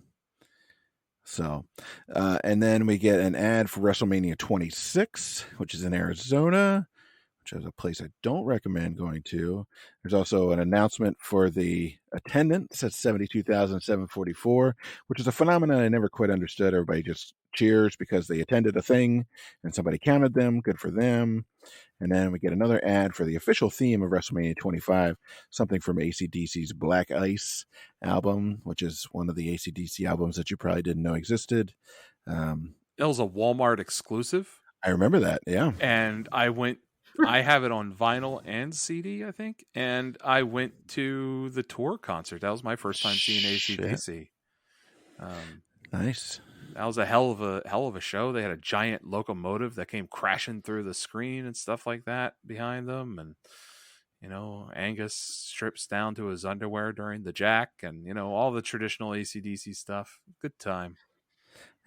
then we get an ad for WrestleMania 26, which is in Arizona, which is a place I don't recommend going to. There's also an announcement for the attendance at 72,744, which is a phenomenon I never quite understood. Everybody just cheers because they attended a thing and somebody counted them. Good for them. And then we get another ad for the official theme of WrestleMania 25, something from AC/DC's Black Ice album, which is one of the AC/DC albums that you probably didn't know existed. It was a Walmart exclusive. I remember that, yeah. And I have it on vinyl and CD, I think. And I went to the tour concert. That was my first time seeing AC/DC. Nice. That was a hell of a show. They had a giant locomotive that came crashing through the screen and stuff like that behind them. And, Angus strips down to his underwear during the jack and, all the traditional AC/DC stuff. Good time.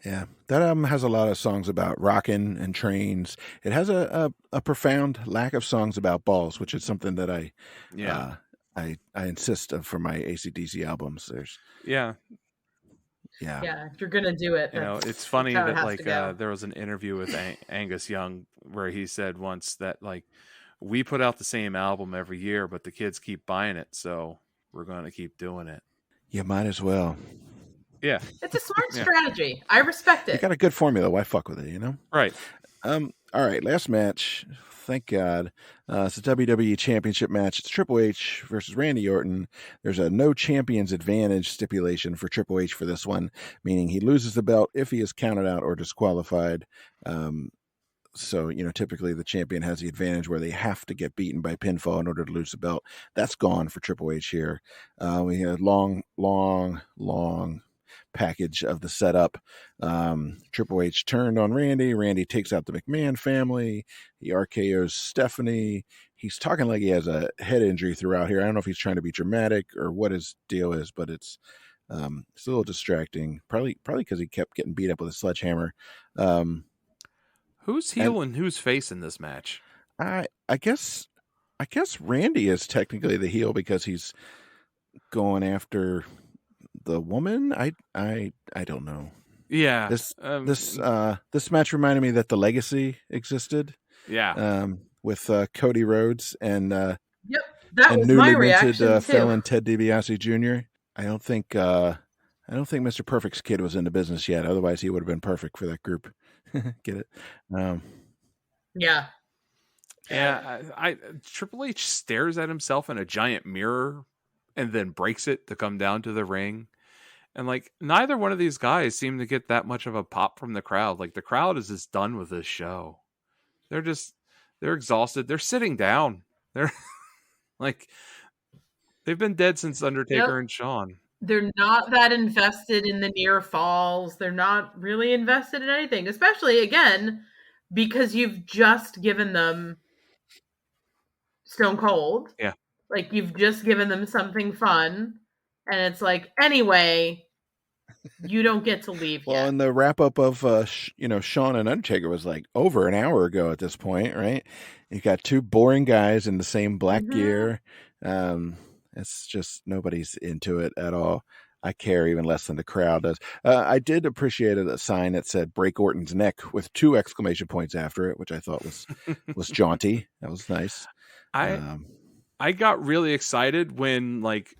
Yeah, that album has a lot of songs about rocking and trains. It has a profound lack of songs about balls, which is something that I insist of for my AC/DC albums. Yeah, if you're gonna do it, it's funny that like there was an interview with Angus Young where he said once that like, we put out the same album every year, but the kids keep buying it, so we're going to keep doing it. You might as well. Yeah. It's a smart Yeah. strategy. I respect You it. got a good formula. Why fuck with it, you know? Right. All right, last match. Thank God. It's a WWE Championship match. It's Triple H versus Randy Orton. There's a no champions advantage stipulation for Triple H for this one, meaning he loses the belt if he is counted out or disqualified. So, typically the champion has the advantage where they have to get beaten by pinfall in order to lose the belt. That's gone for Triple H here. We had long package of the setup. Triple H turned on Randy. Randy takes out the McMahon family. He RKO's Stephanie. He's talking like he has a head injury throughout here. I don't know if he's trying to be dramatic or what his deal is, but it's a little distracting. Probably because he kept getting beat up with a sledgehammer. Who's heel and who's face in this match? I guess Randy is technically the heel because he's going after the woman. I don't know. Yeah. This match reminded me that the Legacy existed. Yeah. With Cody Rhodes and Yep, that and was newly my minted reaction too. felon Ted DiBiase Jr. I don't think Mr. Perfect's kid was in the business yet. Otherwise, he would have been perfect for that group. Get it? Yeah. Yeah. I Triple H stares at himself in a giant mirror and then breaks it to come down to the ring. And like neither one of these guys seem to get that much of a pop from the crowd. Like the crowd is just done with this show. They're exhausted. They're sitting down. They're like they've been dead since Undertaker and Shawn. They're not that invested in the near falls. They're not really invested in anything, especially again because you've just given them Stone Cold. Yeah. Like you've just given them something fun, and it's like anyway, you don't get to leave Well, yet. and the wrap up of Shawn and Undertaker was like over an hour ago at this point, right? You got two boring guys in the same black gear. It's just nobody's into it at all. I care even less than the crowd does. I did appreciate a sign that said "Break Orton's neck" with 2 exclamation points after it, which I thought was jaunty. That was nice. I got really excited when like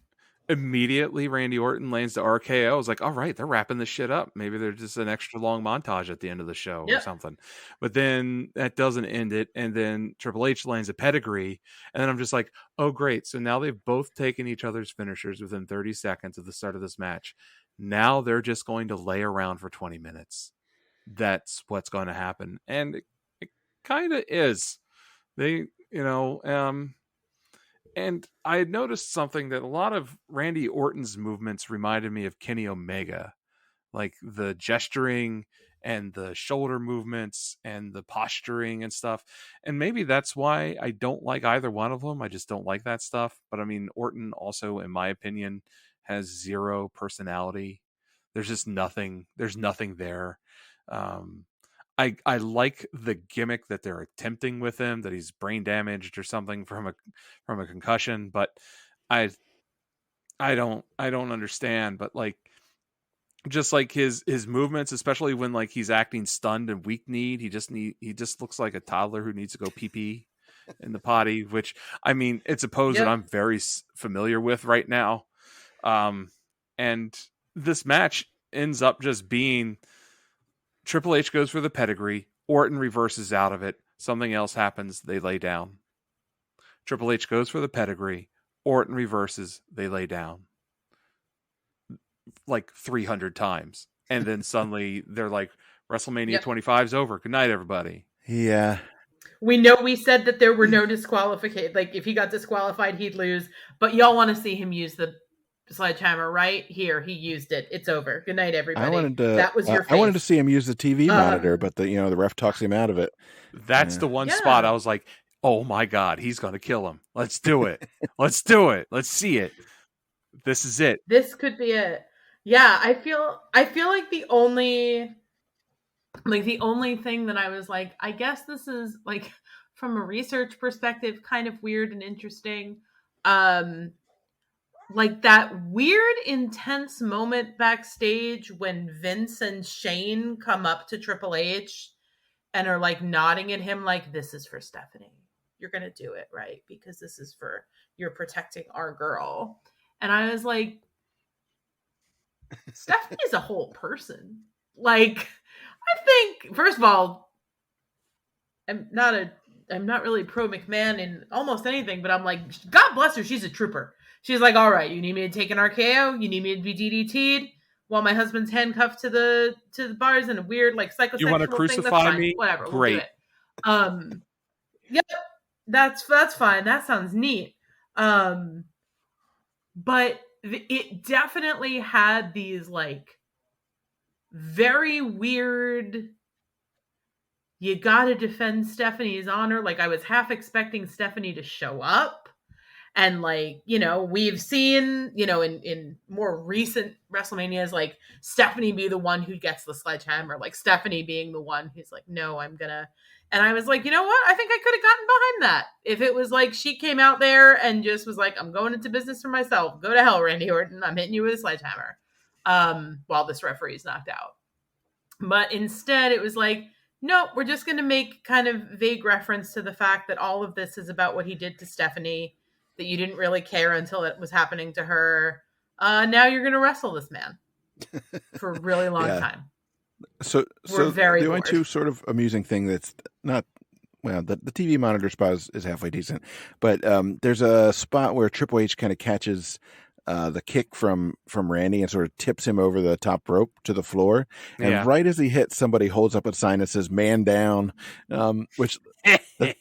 immediately Randy Orton lands the RKO. I was like, all right, they're wrapping this shit up. Maybe there's just an extra long montage at the end of the show or something. But then that doesn't end it. And then Triple H lands a pedigree. And then I'm just like, oh, great. So now they've both taken each other's finishers within 30 seconds of the start of this match. Now they're just going to lay around for 20 minutes. That's what's going to happen. And it kind of is. They, and I had noticed something that a lot of Randy Orton's movements reminded me of Kenny Omega, like the gesturing and the shoulder movements and the posturing and stuff. And maybe that's why I don't like either one of them. I just don't like that stuff. But I mean, Orton also, in my opinion, has zero personality. There's just nothing. There's nothing there. I like the gimmick that they're attempting with him, that he's brain damaged or something from a concussion, but I don't understand. But like just like his movements, especially when like he's acting stunned and weak kneed, he just looks like a toddler who needs to go pee pee in the potty. Which I mean, it's a pose that I'm very familiar with right now, and this match ends up just being. Triple H goes for the pedigree. Orton reverses out of it. Something else happens. They lay down. Triple H goes for the pedigree. Orton reverses. They lay down. Like 300 times. And then suddenly they're like, WrestleMania 25 is over. Good night, everybody. Yeah. We know we said that there were no disqualification. Like if he got disqualified, he'd lose. But y'all want to see him use the sledgehammer right here. He used it. It's over. Good night, everybody. That was your face. I wanted to see him use the TV monitor, but the ref talks him out of it. That's the one spot I was like, oh my God, he's going to kill him. Let's do it. Let's do it. Let's see it. This is it. This could be it. Yeah, I feel like the only thing that I was like, I guess this is like from a research perspective kind of weird and interesting. Like that weird intense moment backstage when Vince and Shane come up to Triple H and are like nodding at him like, this is for Stephanie. You're going to do it, right? Because this is for, you're protecting our girl. And I was like, Stephanie's a whole person. Like, I think, first of all, I'm not really pro McMahon in almost anything, but I'm like, God bless her, she's a trooper. She's like, all right, you need me to take an RKO, you need me to be DDT'd while my husband's handcuffed to the bars in a weird like psychosexual You want to thing. That's crucify fine. me? Whatever, Great. we'll do it. Yep, that's fine. That sounds neat. But it definitely had these like very weird, you gotta defend Stephanie's honor. Like, I was half expecting Stephanie to show up. And like, we've seen, in more recent WrestleManias, like Stephanie be the one who gets the sledgehammer, like Stephanie being the one who's like, no, I'm gonna. And I was like, you know what? I think I could have gotten behind that. If it was like she came out there and just was like, I'm going into business for myself. Go to hell, Randy Orton. I'm hitting you with a sledgehammer. While this referee is knocked out. But instead it was like, no, we're just going to make kind of vague reference to the fact that all of this is about what he did to Stephanie, that you didn't really care until it was happening to her. Now you're going to wrestle this man for a really long time. So the only two sort of amusing thing that's not, well, the TV monitor spot is halfway decent, but there's a spot where Triple H kind of catches the kick from Randy and sort of tips him over the top rope to the floor. And right as he hits, somebody holds up a sign that says "Man down," which the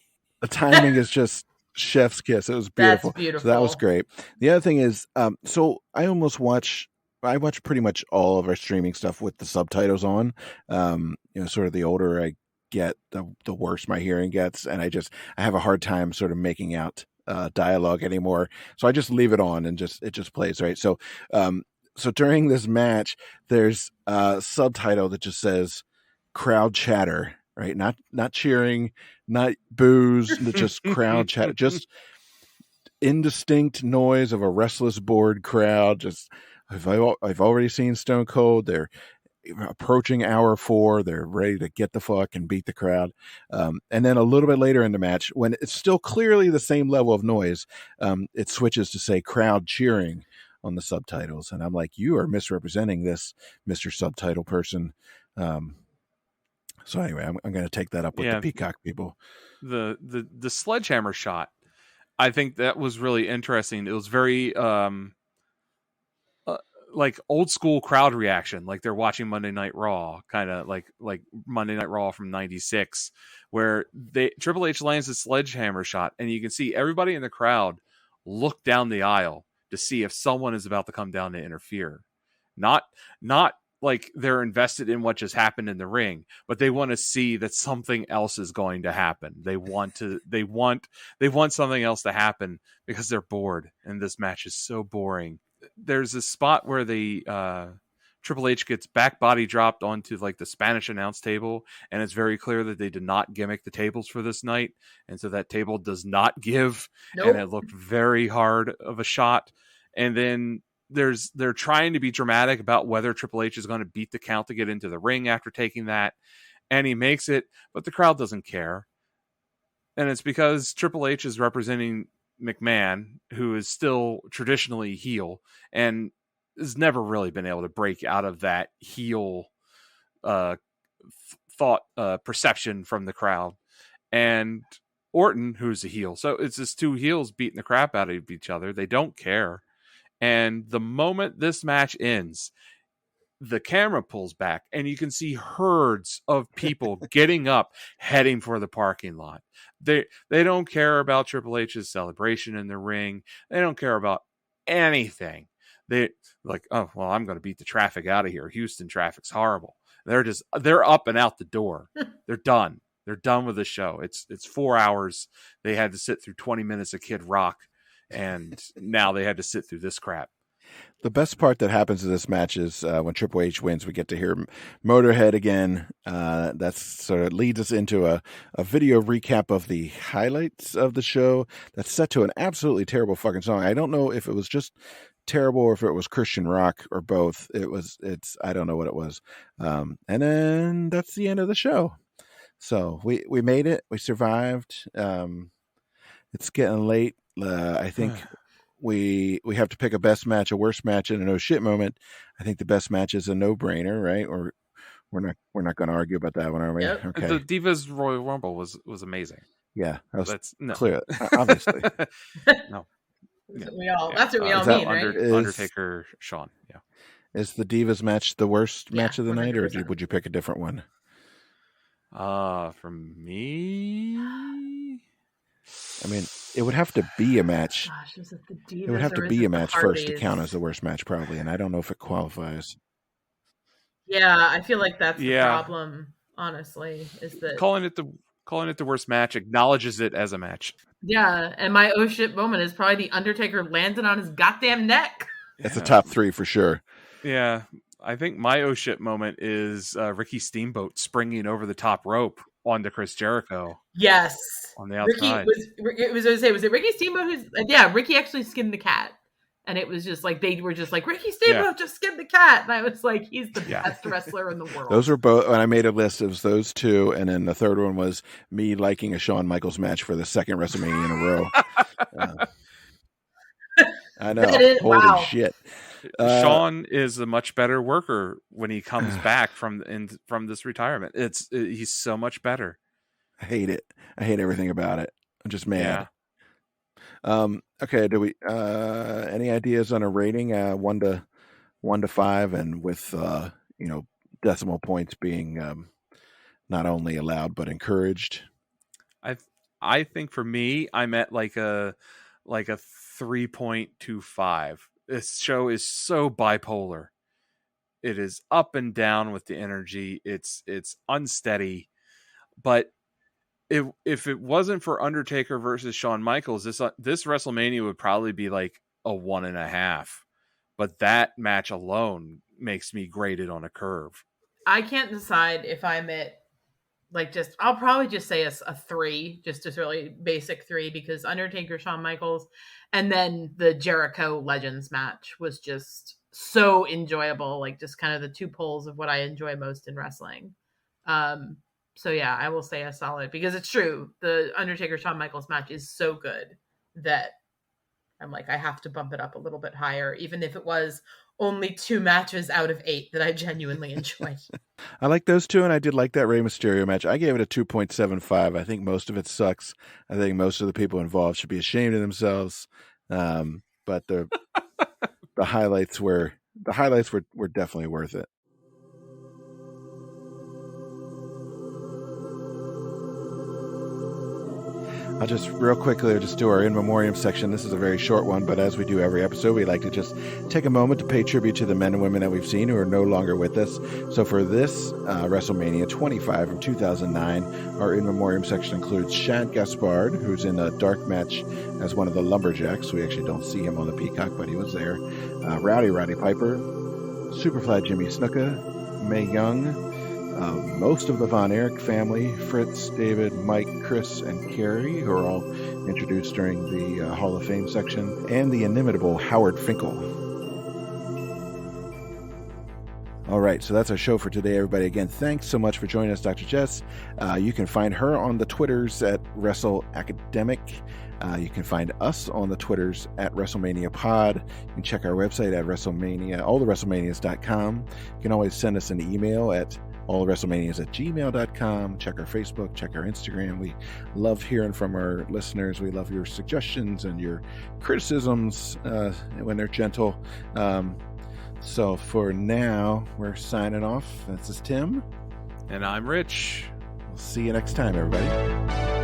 timing is just chef's kiss. It was beautiful. That's beautiful. So that was great. The other thing is, so I watch pretty much all of our streaming stuff with the subtitles on. Sort of the older I get, the worse my hearing gets, and I have a hard time sort of making out dialogue anymore, so I just leave it on and it just plays, right? So during this match, there's a subtitle that just says "crowd chatter," right? Not cheering, not boos, just crowd chatter, just indistinct noise of a restless, bored crowd. Just I've already seen Stone Cold. They're approaching hour 4, they're ready to get the fuck and beat the crowd. And then a little bit later in the match, when it's still clearly the same level of noise, it switches to say "crowd cheering" on the subtitles. And I'm like, you are misrepresenting this, Mr. Subtitle person. So anyway, I'm going to take that up with the Peacock people. The sledgehammer shot, I think that was really interesting. It was very like old school crowd reaction, like they're watching Monday Night Raw, kind of like Monday Night Raw from '96, where Triple H lands a sledgehammer shot, and you can see everybody in the crowd look down the aisle to see if someone is about to come down to interfere. Not like they're invested in what just happened in the ring, but they want to see that something else is going to happen. They want something else to happen because they're bored, and this match is so boring. There's a spot where the Triple H gets back body dropped onto like the Spanish announce table, and it's very clear that they did not gimmick the tables for this night, and so that table does not give. Nope. And it looked very hard of a shot. And then they're trying to be dramatic about whether Triple H is going to beat the count to get into the ring after taking that, and he makes it, but the crowd doesn't care. And it's because Triple H is representing McMahon, who is still traditionally heel and has never really been able to break out of that heel perception from the crowd. And Orton, who's a heel. So it's just two heels beating the crap out of each other. They don't care. And the moment this match ends, the camera pulls back and you can see herds of people getting up, heading for the parking lot. They don't care about Triple H's celebration in the ring. They don't care about anything. They like, oh, well, I'm going to beat the traffic out of here. Houston traffic's horrible. They're up and out the door. They're done. They're done with the show. It's 4 hours. They had to sit through 20 minutes of Kid Rock, and now they had to sit through this crap. The best part that happens in this match is when Triple H wins, we get to hear Motorhead again. That sort of leads us into a video recap of the highlights of the show that's set to an absolutely terrible fucking song. I don't know if it was just terrible or if it was Christian rock or both. I don't know what it was. And then that's the end of the show. So we made it. We survived. It's getting late. I think we have to pick a best match, a worst match, and a no shit moment. I think the best match is a no brainer, right? Or we're not going to argue about that one, are we? Yep. Okay. The Divas Royal Rumble was amazing. Yeah, that was That's no. clear. Obviously, no. That's Yeah. what we all. Yeah. That's what we all Is that mean, right? Undertaker, Shawn. Yeah. Is the Divas match the worst Yeah, match of the night, or 100%. would you pick a different one? From me, I mean, it would have to be a match. Gosh, is it the Divas? It would have or to is be it a the match first to Hardys? count as the worst match, probably, and I don't know if it qualifies. Yeah, I feel like that's the Yeah. problem. Honestly, is that calling it the worst match acknowledges it as a match. yeah? And my oh shit moment is probably the Undertaker landing on his goddamn neck. It's a top 3 for sure. Yeah, I think my oh shit moment is Ricky Steamboat springing over the top rope onto Chris Jericho Yes, on the outside. Was it Ricky Steamboat who's yeah? Ricky actually skinned the cat, and it was just like they were just like Ricky Steamboat just skinned the cat, and I was like, he's the best wrestler in the world. Those were both. When I made a list, it was those two, and then the third one was me liking a Shawn Michaels match for the second WrestleMania in a row. I know. Holy shit. Shawn is a much better worker when he comes back from this retirement. He's so much better. I hate it. I hate everything about it. I'm just mad. Yeah. Okay. Do we any ideas on a rating? 1 to 5, and with decimal points being not only allowed but encouraged. I think for me, I'm at like a 3.25. This show is so bipolar. It is up and down with the energy. It's unsteady. But if it wasn't for Undertaker versus Shawn Michaels, this WrestleMania would probably be like a 1.5. But that match alone makes me grade it on a curve. I can't decide if I'm at I'll probably just say a 3, just a really basic 3, because Undertaker, Shawn Michaels, and then the Jericho Legends match was just so enjoyable. Like just kind of the two poles of what I enjoy most in wrestling. So yeah, I will say a solid, because it's true. The Undertaker, Shawn Michaels match is so good that I'm like, I have to bump it up a little bit higher, even if it was only 2 matches out of 8 that I genuinely enjoyed. I like those two, and I did like that Rey Mysterio match. I gave it a 2.75. I think most of it sucks. I think most of the people involved should be ashamed of themselves. But the highlights were definitely worth it. I'll just real quickly just do our in memoriam section. This is a very short one, but as we do every episode, we like to just take a moment to pay tribute to the men and women that we've seen who are no longer with us. So for this WrestleMania 25 from 2009, our in memoriam section includes Shad Gaspard, who's in a dark match as one of the Lumberjacks. We actually don't see him on the Peacock, but he was there. Roddy Piper, Superfly Jimmy Snuka, Mae Young, most of the Von Erich family, Fritz, David, Mike, Chris, and Carrie, who are all introduced during the Hall of Fame section, and the inimitable Howard Finkel. All right, so that's our show for today, everybody. Again, thanks so much for joining us, Dr. Jess. You can find her on the Twitters at Wrestle Academic. You can find us on the Twitters at WrestleMania Pod. You can check our website at WrestleMania, allthewrestlemanias.com. You can always send us an email at allthewrestlemanias@gmail.com. Check our Facebook, check our Instagram. We love hearing from our listeners. We love your suggestions and your criticisms when they're gentle. So for now, we're signing off. This is Tim. And I'm Rich. We'll see you next time, everybody.